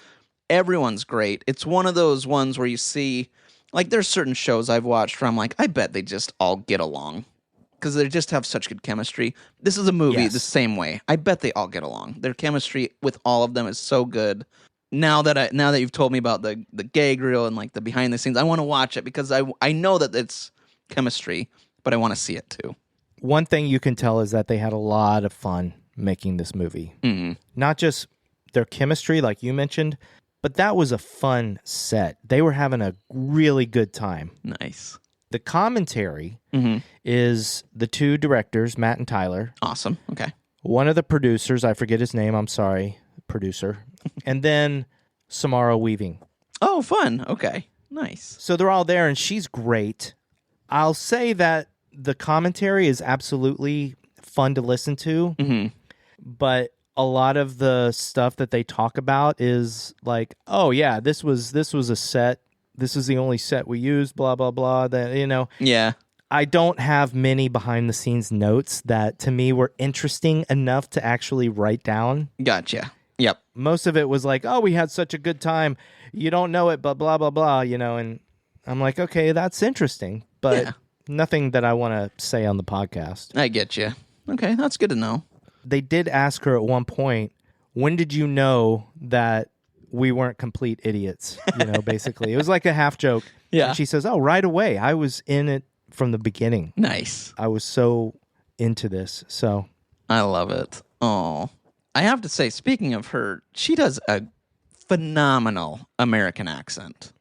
Everyone's great. It's one of those ones where you see, like, there's certain shows I've watched where I'm like, I bet they just all get along because they just have such good chemistry. This is a movie the same way. I bet they all get along. Their chemistry with all of them is so good. Now that you've told me about the gag reel and like the behind the scenes, I want to watch it because I know that it's chemistry, but I want to see it too. One thing you can tell is that they had a lot of fun making this movie. Not just their chemistry, like you mentioned, but that was a fun set. They were having a really good time. Nice. The commentary is the two directors, Matt and Tyler. Awesome. Okay. One of the producers, I forget his name, I'm sorry, producer. And then Samara Weaving. Oh, fun. Okay. Nice. So they're all there, and she's great. I'll say that the commentary is absolutely fun to listen to, but a lot of the stuff that they talk about is like, oh yeah, this was a set. This is the only set we used, blah, blah, blah. That, you know. Yeah. I don't have many behind the scenes notes that to me were interesting enough to actually write down. Gotcha. Yep. Most of it was like, oh, we had such a good time. You don't know it, but blah, blah, blah, you know. And I'm like, okay, that's interesting, but nothing that I want to say on the podcast. I get you. Okay, that's good to know. They did ask her at one point, when did you know that we weren't complete idiots? Basically. It was like a half joke. Yeah. And she says, oh, right away. I was in it from the beginning. Nice. I was so into this. So I love it. Oh, I have to say, speaking of her, she does a phenomenal American accent.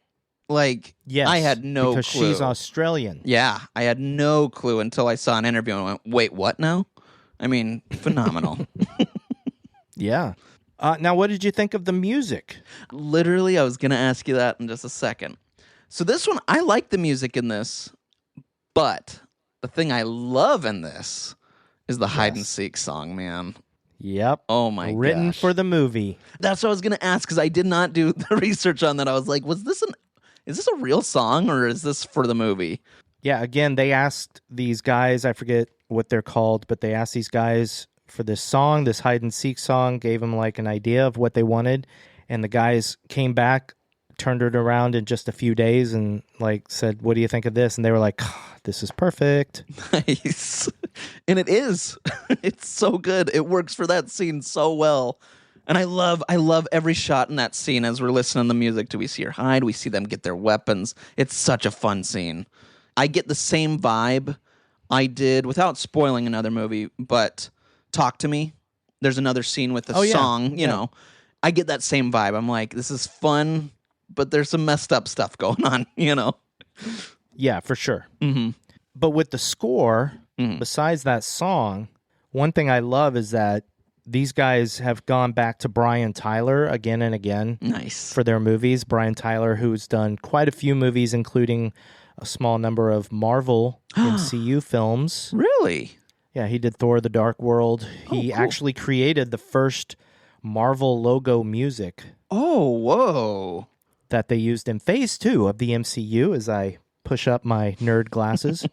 Like, yes, I had no because clue. She's Australian. Yeah, I had no clue until I saw an interview and went, wait, what now? I mean, phenomenal. Yeah. Now, what did you think of the music? Literally, I was going to ask you that in just a second. So this one, I like the music in this, but the thing I love in this is the hide and seek song, man. Yep. Oh my god. Written for the movie. That's what I was going to ask because I did not do the research on that. I was like, is this a real song or is this for the movie? Yeah, again, they asked these guys, I forget what they're called, but they asked these guys for this song, this hide and seek song, gave them like an idea of what they wanted, and the guys came back, turned it around in just a few days and like said, what do you think of this? And they were like, this is perfect. Nice. And it is. It's so good. It works for that scene so well. And I love every shot in that scene as we're listening to the music. Do we see her hide? We see them get their weapons. It's such a fun scene. I get the same vibe I did, without spoiling another movie, but Talk to Me. There's another scene with a song, you know. I get that same vibe. I'm like, this is fun, but there's some messed up stuff going on, you know. Yeah, for sure. Mm-hmm. But with the score, besides that song, one thing I love is that these guys have gone back to Brian Tyler again and again. Nice. For their movies. Brian Tyler, who's done quite a few movies, including a small number of Marvel MCU films. Really? Yeah, he did Thor: The Dark World. He actually created the first Marvel logo music. Oh, whoa. That they used in Phase 2 of the MCU, as I push up my nerd glasses,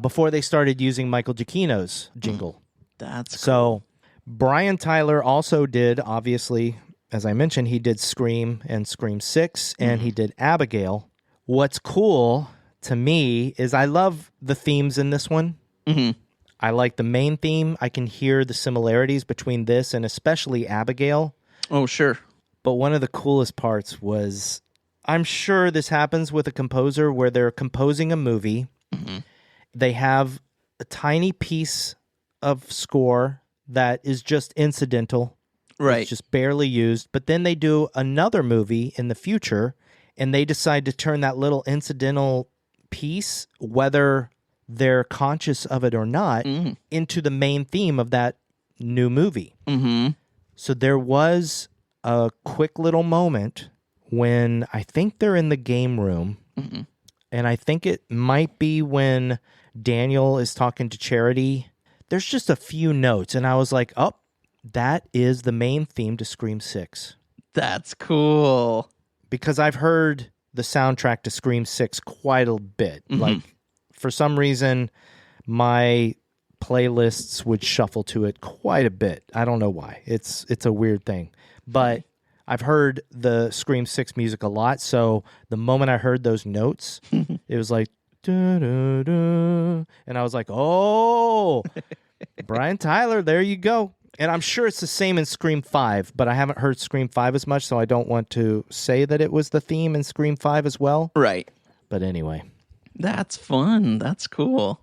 before they started using Michael Giacchino's jingle. That's so. Brian Tyler also did, obviously, as I mentioned, he did Scream and Scream 6, and he did Abigail. What's cool to me is I love the themes in this one. Mm-hmm. I like the main theme. I can hear the similarities between this and especially Abigail. Oh, sure. But one of the coolest parts was, I'm sure this happens with a composer where they're composing a movie. Mm-hmm. They have a tiny piece of score that is just incidental. Right. It's just barely used. But then they do another movie in the future, and they decide to turn that little incidental piece, whether they're conscious of it or not, into the main theme of that new movie. Mm-hmm. So there was a quick little moment when I think they're in the game room, and I think it might be when Daniel is talking to Charity. There's just a few notes, and I was like, oh, that is the main theme to Scream 6. That's cool. Because I've heard the soundtrack to Scream 6 quite a bit. Like, for some reason, my playlists would shuffle to it quite a bit. I don't know why. It's a weird thing. But I've heard the Scream 6 music a lot, so the moment I heard those notes, it was like, da, da, da. And I was like, oh, Brian Tyler, there you go. And I'm sure it's the same in Scream 5, but I haven't heard Scream 5 as much, so I don't want to say that it was the theme in Scream 5 as well. Right. But anyway. That's fun. That's cool.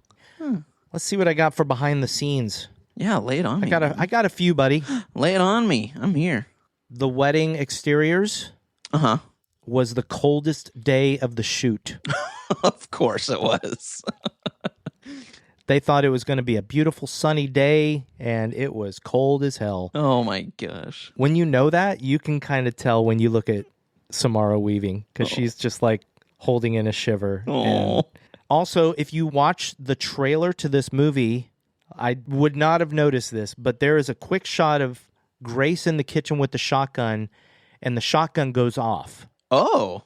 Let's see what I got for behind the scenes. Yeah, lay it on me. I got a few, buddy. Lay it on me. I'm here. The wedding exteriors was the coldest day of the shoot. Of course it was. They thought it was going to be a beautiful sunny day, and it was cold as hell. Oh, my gosh. When you know that, you can kind of tell when you look at Samara Weaving, because she's just like holding in a shiver. And also, if you watch the trailer to this movie, I would not have noticed this, but there is a quick shot of Grace in the kitchen with the shotgun, and the shotgun goes off. Oh.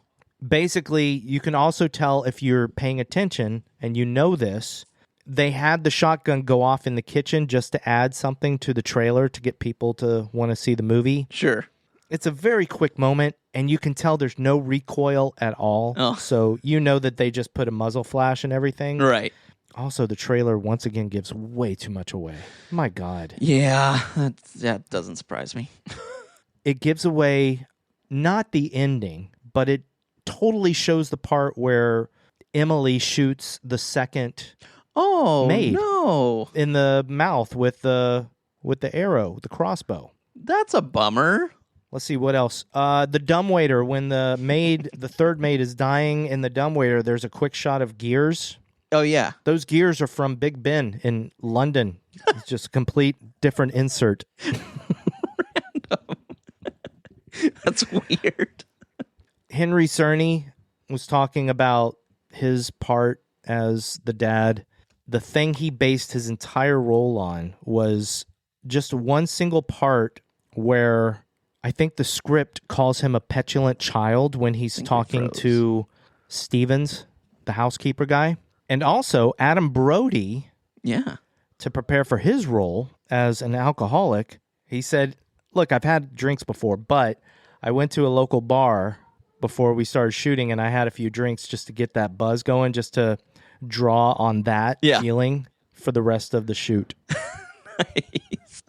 Basically, you can also tell if you're paying attention, and you know this, they had the shotgun go off in the kitchen just to add something to the trailer to get people to want to see the movie. Sure. It's a very quick moment, and you can tell there's no recoil at all. Oh. So you know that they just put a muzzle flash and everything. Right. Also, the trailer once again gives way too much away. My God. Yeah, that doesn't surprise me. It gives away not the ending, but it totally shows the part where Emily shoots the second Oh, maid no. in the mouth with the arrow, the crossbow. That's a bummer. Let's see what else. The dumbwaiter, when the third maid is dying in the dumbwaiter, there's a quick shot of gears. Oh, yeah. Those gears are from Big Ben in London. It's just a complete different insert. That's weird. Henry Cerny was talking about his part as the dad. The thing he based his entire role on was just one single part where I think the script calls him a petulant child when he's talking to Stevens, the housekeeper guy. And also Adam Brody, to prepare for his role as an alcoholic, he said, look, I've had drinks before, but I went to a local bar before we started shooting and I had a few drinks just to get that buzz going, just to draw on that feeling for the rest of the shoot. Nice.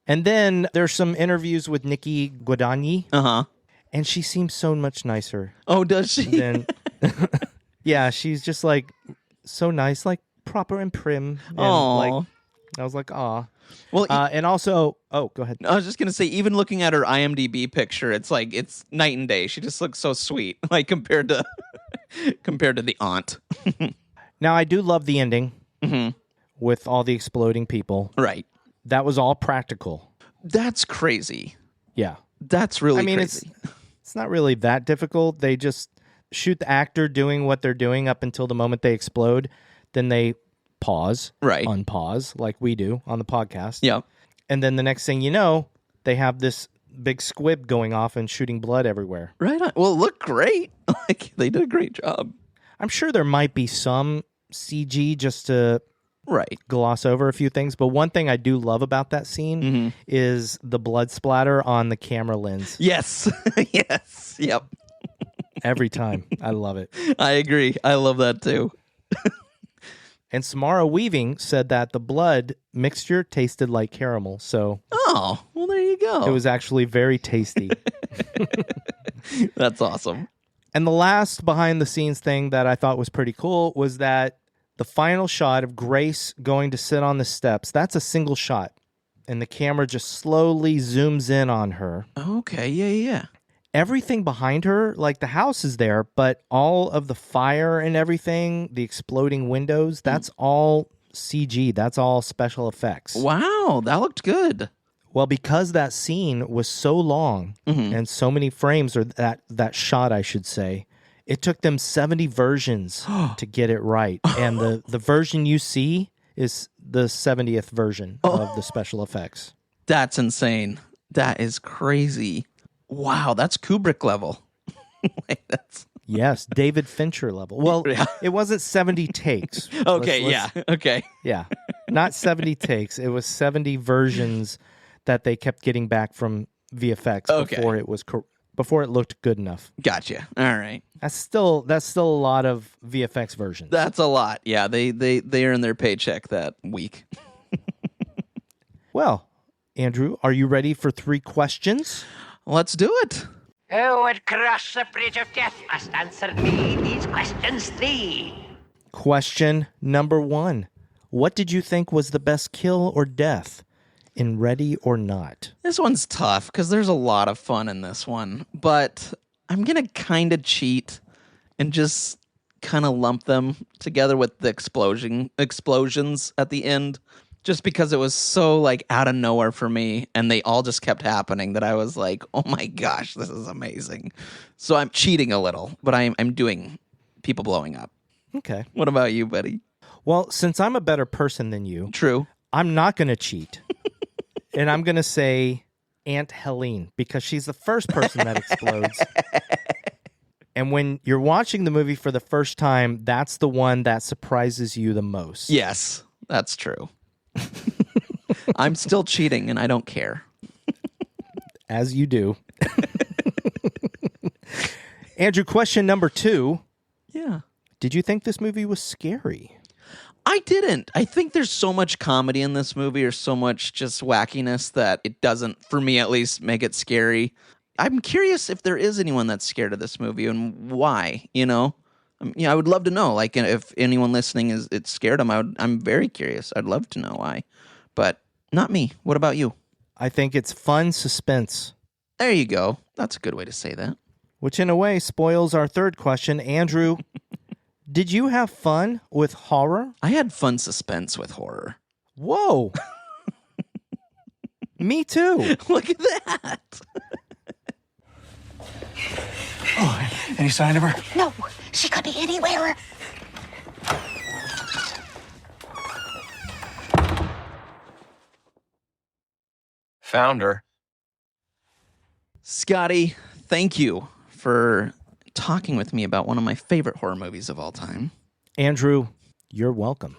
And then there's some interviews with Nikki Guadagni. Uh-huh. And she seems so much nicer. Oh, does she? Than, yeah, she's just like so nice, like proper and prim. And like, I was like, aw. Well, and also, go ahead. I was just going to say, even looking at her IMDb picture, it's like, it's night and day. She just looks so sweet, like compared to the aunt. Now, I do love the ending with all the exploding people. Right. That was all practical. That's crazy. Yeah. That's really crazy. It's not really that difficult. They just shoot the actor doing what they're doing up until the moment they explode. Then they pause, unpause, like we do on the podcast. Yeah. And then the next thing you know, they have this big squib going off and shooting blood everywhere. Right on. Well, it looked great. Like, they did a great job. I'm sure there might be some CG just to gloss over a few things. But one thing I do love about that scene is the blood splatter on the camera lens. Yes. Yes. Yep. Every time. I love it. I agree. I love that too. And Samara Weaving said that the blood mixture tasted like caramel. So, well, there you go. It was actually very tasty. That's awesome. And the last behind the scenes thing that I thought was pretty cool was that the final shot of Grace going to sit on the steps, that's a single shot. And the camera just slowly zooms in on her. Okay, yeah. Everything behind her, like the house is there, but all of the fire and everything, the exploding windows, that's all CG. That's all special effects. Wow, that looked good. Well, because that scene was so long and so many frames, or that shot, I should say, it took them 70 versions to get it right. And the version you see is the 70th version of the special effects. That's insane. That is crazy. Wow, that's Kubrick level. Yes, David Fincher level. Well, it wasn't 70 takes. Okay, okay. Yeah, not 70 takes. It was 70 versions that they kept getting back from VFX before it looked good enough. Gotcha. All right. That's still a lot of VFX versions. That's a lot. Yeah, they earn their paycheck that week. Well, Andrew, are you ready for 3 questions? Let's do it. Who would cross the bridge of death must answer me these questions 3. Question number 1. What did you think was the best kill or death in Ready or Not? This one's tough because there's a lot of fun in this one, but I'm going to kind of cheat and just kind of lump them together with the explosions at the end, just because it was so like out of nowhere for me and they all just kept happening that I was like, oh my gosh, this is amazing. So I'm cheating a little, but I'm doing people blowing up. Okay. What about you, buddy? Well, since I'm a better person than you, true, I'm not going to cheat. And I'm going to say Aunt Helene, because she's the first person that explodes. And when you're watching the movie for the first time, that's the one that surprises you the most. Yes, that's true. I'm still cheating and I don't care. As you do. Andrew, question number 2. Yeah. Did you think this movie was scary? I didn't. I think there's so much comedy in this movie, or so much just wackiness, that it doesn't, for me at least, make it scary. I'm curious if there is anyone that's scared of this movie and why, you know? I would love to know. Like, if anyone listening it's scared them, I'm very curious. I'd love to know why. But not me. What about you? I think it's fun suspense. There you go. That's a good way to say that. Which in a way spoils our third question. Andrew, did you have fun with horror? I had fun suspense with horror. Whoa. Me too. Look at that. Oh, any sign of her? No, she could be anywhere. Found her. Scotty, thank you for talking with me about one of my favorite horror movies of all time. Andrew, you're welcome.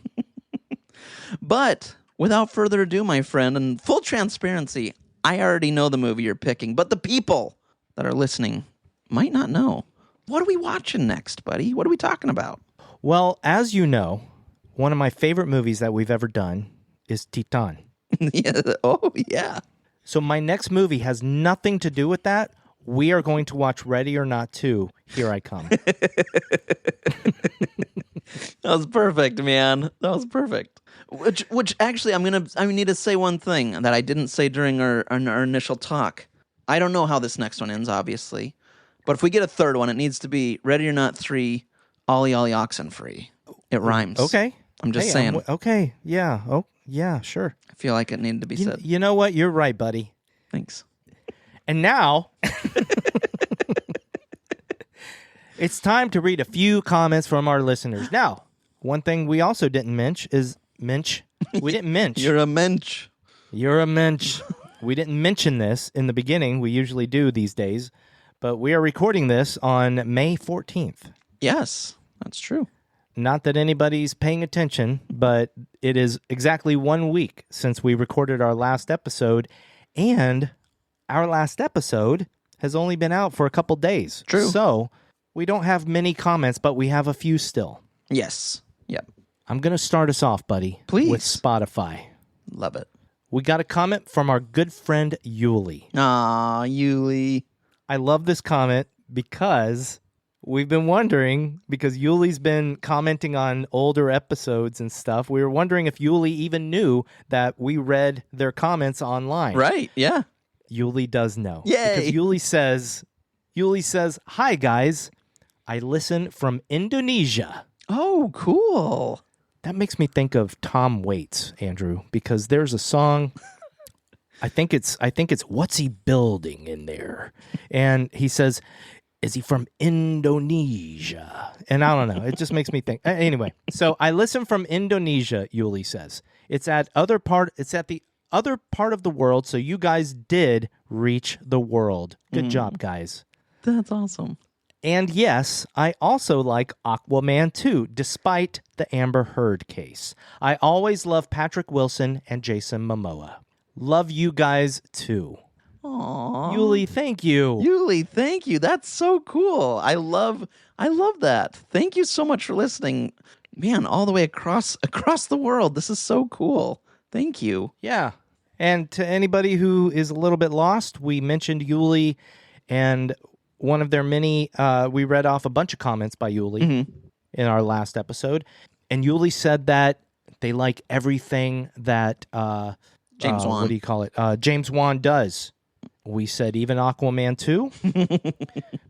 But without further ado, my friend, and full transparency, I already know the movie you're picking, but the people that are listening might not know. What are we watching next, buddy? What are we talking about? Well, as you know, one of my favorite movies that we've ever done is Titan. Yeah. Oh, yeah. So my next movie has nothing to do with that. We are going to watch Ready or Not 2. Here I come. That was perfect, man. That was perfect. Which actually, I need to say one thing that I didn't say during our initial talk. I don't know how this next one ends, obviously, but if we get a third one, it needs to be Ready or Not 3, Ollie Ollie Oxenfree. It rhymes. Okay. I'm just saying. Okay. Yeah. Oh, yeah. Sure. I feel like it needed to be said. You know what? You're right, buddy. Thanks. And now it's time to read a few comments from our listeners. Now, one thing we also didn't mention is we didn't mention. You're a mensch. You're a mensch. We didn't mention this in the beginning. We usually do these days, but we are recording this on May 14th. Yes, that's true. Not that anybody's paying attention, but it is exactly 1 week since we recorded our last episode, and our last episode has only been out for a couple days. True. So we don't have many comments, but we have a few still. Yes. Yep. I'm going to start us off, buddy. Please. With Spotify. Love it. We got a comment from our good friend Yuli. Aw, Yuli. I love this comment because we've been wondering, because Yuli's been commenting on older episodes and stuff. We were wondering if Yuli even knew that we read their comments online. Right, yeah. Yuli does know. Yay. Because Yuli says, "Hi guys, I listen from Indonesia." Oh, cool. That makes me think of Tom Waits, Andrew, because there's a song. I think it's "What's He Building" in there, and he says, "Is he from Indonesia?" And I don't know. It just makes me think. Anyway, so I listen from Indonesia. Yuli says it's at the other part of the world. So you guys did reach the world. Good job, guys. That's awesome. And yes, I also like Aquaman 2, despite the Amber Heard case. I always love Patrick Wilson and Jason Momoa. Love you guys too. Aww. Yuli, thank you. Yuli, thank you. That's so cool. I love that. Thank you so much for listening. Man, all the way across the world. This is so cool. Thank you. Yeah. And to anybody who is a little bit lost, we mentioned Yuli, and one of their many, we read off a bunch of comments by Yuli in our last episode. And Yuli said that they like everything that James Wan. What do you call it? James Wan does. We said even Aquaman 2.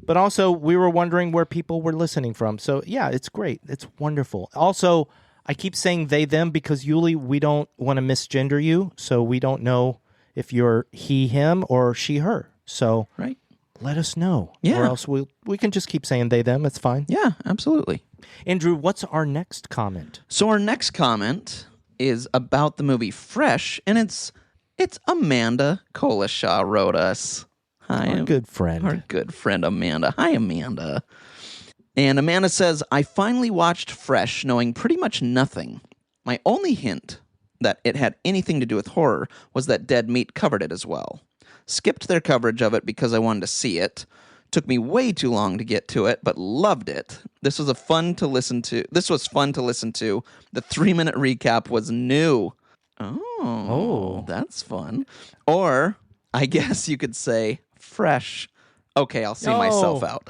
But also, we were wondering where people were listening from. So, yeah, it's great. It's wonderful. Also, I keep saying they, them, because Yuli, we don't want to misgender you. So we don't know if you're he, him, or she, her. So Right. let us know. Yeah. Or else we can just keep saying they, them. It's fine. Yeah, absolutely. Andrew, what's our next comment? So our next comment is about the movie Fresh, and it's Amanda Colashaw wrote us. Hi, Our good friend. Our good friend Amanda. Hi, Amanda. And Amanda says, I finally watched Fresh knowing pretty much nothing. My only hint that it had anything to do with horror was that Dead Meat covered it as well. Skipped their coverage of it because I wanted to see it. Took me way too long to get to it, but loved it. This was fun to listen to. The 3-minute recap was new. Oh, that's fun. Or I guess you could say fresh. Okay, I'll see myself out.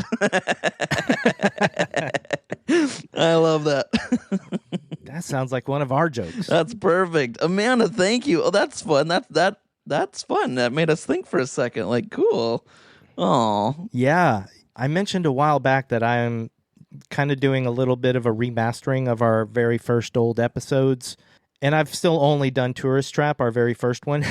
I love that. That sounds like one of our jokes. That's perfect. Amanda, thank you. Oh, that's fun. That's fun. That made us think for a second. Like, cool. Oh. Yeah. I mentioned a while back that I am kind of doing a little bit of a remastering of our very first old episodes. And I've still only done Tourist Trap, our very first one.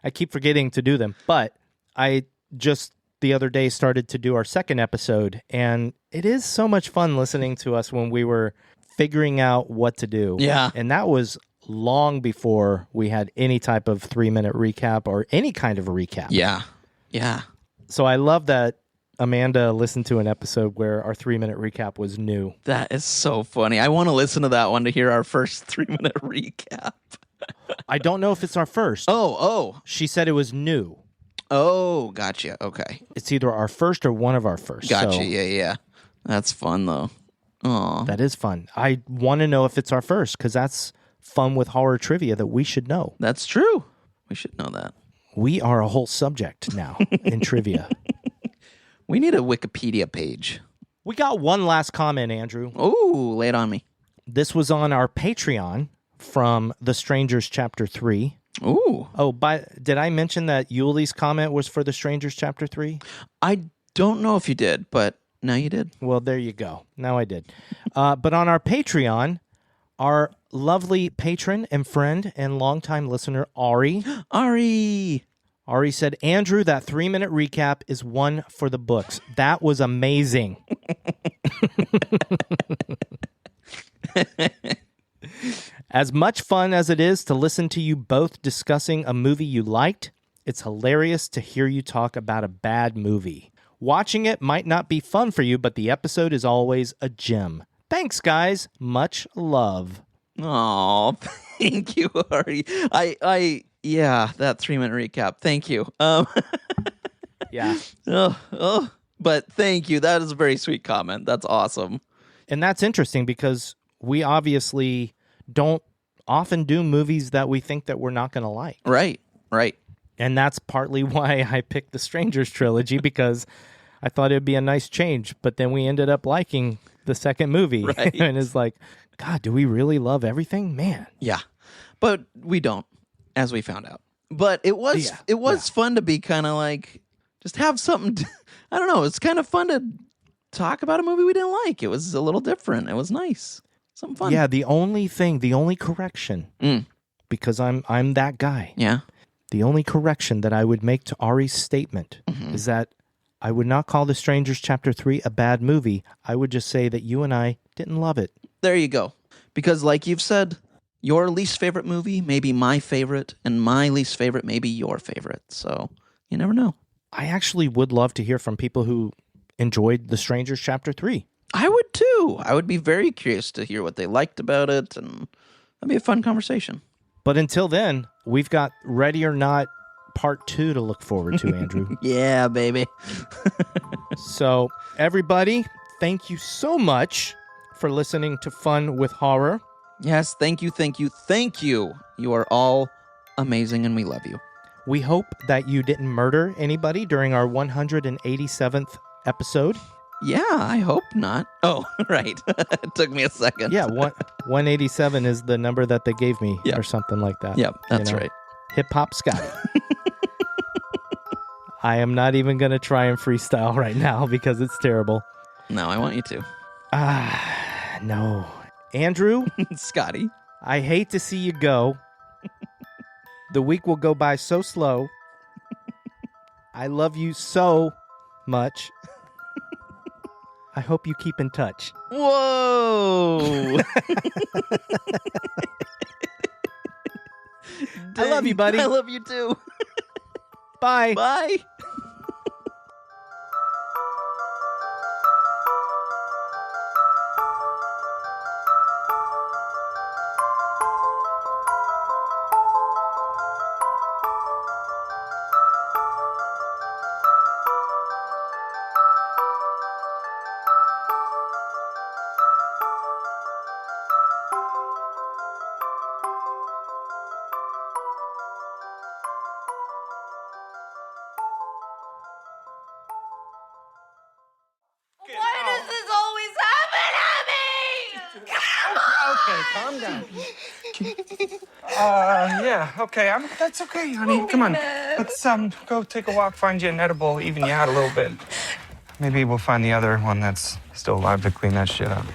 I keep forgetting to do them. But I just the other day started to do our second episode. And it is so much fun listening to us when we were figuring out what to do. Yeah. And that was long before we had any type of 3-minute recap or any kind of a recap. Yeah. Yeah. So I love that Amanda listened to an episode where our 3-minute recap was new. That is so funny. I want to listen to that one to hear our first 3-minute recap. I don't know if it's our first. Oh. She said it was new. Oh, gotcha. Okay. It's either our first or one of our first. Gotcha. So Yeah. That's fun, though. Oh, that is fun. I want to know if it's our first because that's fun with horror trivia that we should know. That's true. We should know that. We are a whole subject now in trivia. We need a Wikipedia page. We got one last comment, Andrew. Oh, lay it on me. This was on our Patreon from The Strangers Chapter 3. Ooh. Oh, did I mention that Yuli's comment was for The Strangers Chapter 3? I don't know if you did, but now you did. Well, there you go. Now I did. But on our Patreon, our lovely patron and friend and longtime listener, Ari said, Andrew, that 3-minute recap is one for the books. That was amazing. As much fun as it is to listen to you both discussing a movie you liked, it's hilarious to hear you talk about a bad movie. Watching it might not be fun for you, but the episode is always a gem. Thanks, guys. Much love. Oh, thank you, Ari. Yeah, that 3-minute recap. Thank you. Yeah. But thank you. That is a very sweet comment. That's awesome. And that's interesting because we obviously don't often do movies that we think that we're not going to like. Right. And that's partly why I picked the Strangers trilogy, because I thought it'd be a nice change. But then we ended up liking the second movie. Right. And it's like, God, do we really love everything? Man. Yeah. But we don't, as we found out. But it was fun to be kind of like, just have something. I don't know. It's kind of fun to talk about a movie we didn't like. It was a little different. It was nice. Something fun. Yeah, the only correction, because I'm that guy. Yeah. The only correction that I would make to Ari's statement is that I would not call The Strangers Chapter 3 a bad movie. I would just say that you and I didn't love it. There you go. Because like you've said, your least favorite movie may be my favorite, and my least favorite may be your favorite. So you never know. I actually would love to hear from people who enjoyed The Strangers Chapter 3. I would too. I would be very curious to hear what they liked about it, and that'd be a fun conversation. But until then, we've got Ready or Not Part 2 to look forward to, Andrew. Yeah, baby. So, everybody, thank you so much for listening to Fun with Horror. Yes, thank you. You are all amazing, and we love you. We hope that you didn't murder anybody during our 187th episode. Yeah, I hope not. Oh, right. It took me a second. Yeah, 187 is the number that they gave me, or something like that. Yep, that's right. Hip Hop Scotty. I am not even going to try and freestyle right now because it's terrible. No, I want you to. No. Andrew? Scotty? I hate to see you go. The week will go by so slow. I love you so much. I hope you keep in touch. Whoa! I love you, buddy. I love you too. Bye. Bye. Okay, calm down. Yeah, okay. That's okay, honey. Come on. Let's go take a walk, find you an edible, even you out a little bit. Maybe we'll find the other one that's still alive to clean that shit up.